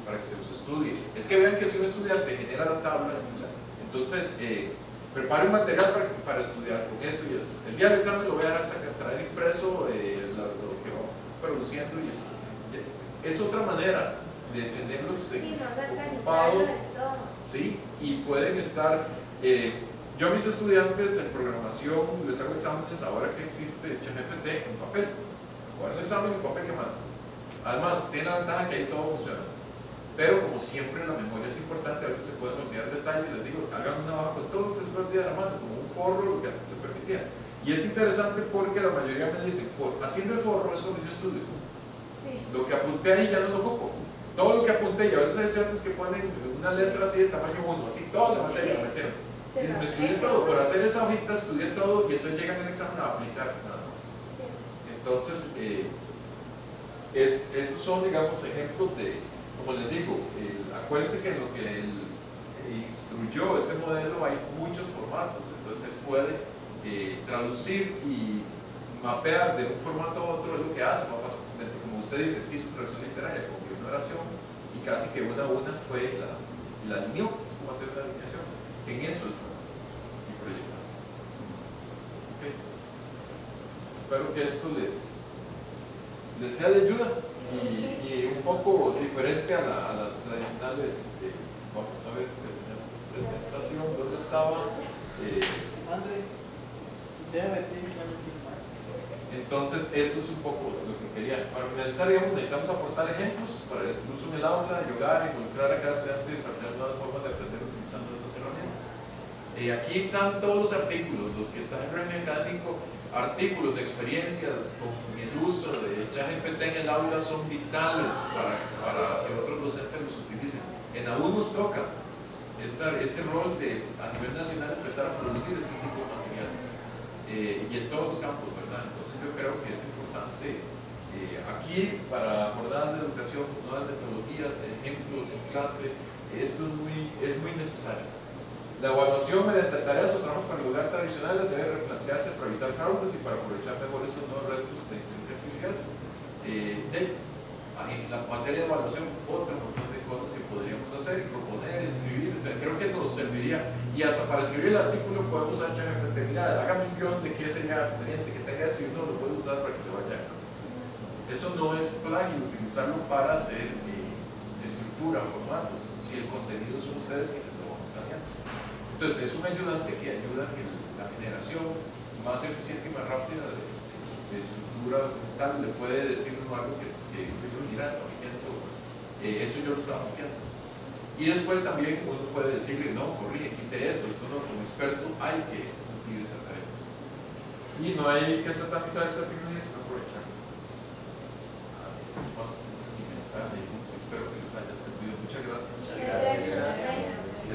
para que se los estudie. Es que vean que si un estudiante genera la tabla, entonces prepare un material para estudiar con esto y esto. El día del examen lo voy a dejar traer impreso lo que va produciendo y esto. Es otra manera de tenerlos Sí, no se ocupados. organizarlo del todo. Sí, y pueden estar. Yo a mis estudiantes en programación les hago exámenes ahora que existe ChatGPT en papel. O un examen en papel que mando. Además, tiene la ventaja que ahí todo funciona. Pero como siempre la memoria es importante, a veces se pueden olvidar detalles. Les digo, hagan una hoja con todo lo que se puede olvidar a mano, como un forro, lo que antes se permitía. Y es interesante porque la mayoría me dicen, haciendo el forro es cuando yo estudio. Sí. Lo que apunté ahí ya no lo ocupo. Todo lo que apunté, y a veces hay estudiantes que ponen una letra así de tamaño 1, así toda la materia la metieron. Y me estudié todo, por hacer esa hojita estudié todo y entonces llegan al examen a aplicar nada más. Entonces, estos son, digamos, ejemplos de, como les digo, acuérdense que en lo que él instruyó este modelo hay muchos formatos, entonces él puede traducir y mapear de un formato a otro, es lo que hace más fácilmente. Como usted dice, es que hizo traducción literaria, cogió una oración y casi que una a una fue la alineó, es como hacer la alineación. En eso es mi proyecto. Okay. Espero que esto les sea de ayuda y un poco diferente a las tradicionales. Vamos a ver la presentación, ¿dónde estaba? André, debe tener más. Entonces, eso es un poco lo que quería. Para finalizar, digamos, necesitamos aportar ejemplos para el uso en el aula, ayudar, involucrar a cada estudiante, desarrollar nuevas formas de aprender utilizando estas herramientas. Aquí están todos los artículos, los que están en régimen académico, artículos de experiencias con el uso de ChatGPT en el aula son vitales para que otros docentes los utilicen. En aún nos toca este rol de, a nivel nacional, empezar a producir este tipo de materiales y en todos los campos, ¿verdad? Entonces yo creo que es importante aquí, para jornadas de educación, nuevas metodologías, ejemplos en clase, esto es muy necesario. La evaluación mediante tareas o trabajos para lograr tradicionales debe replantearse para evitar fraudes y para aprovechar mejor estos nuevos retos de inteligencia artificial. En la materia de evaluación, otro montón de cosas que podríamos hacer, proponer, escribir, creo que nos serviría. Y hasta para escribir el artículo podemos usar ChatGPT. Mira, hágame un guión de qué sería conveniente que tenga esto y uno lo puede usar para que le vaya. Eso no es plagio, utilizarlo para hacer estructura, formatos, si el contenido son ustedes quienes lo van planeando. Entonces es un ayudante que ayuda en la generación más eficiente y más rápida de estructura documental. Le puede decir uno algo que mira, está mintiendo, eso yo lo estaba mintiendo. Y después también uno puede decirle, no, corrige, quite esto no, como experto hay que cumplir esa tarea. Y no hay que satanizar esta tecnología, sino aprovechar. Eso es más mi mensaje. Espero que les haya servido. Muchas gracias. Muchas gracias.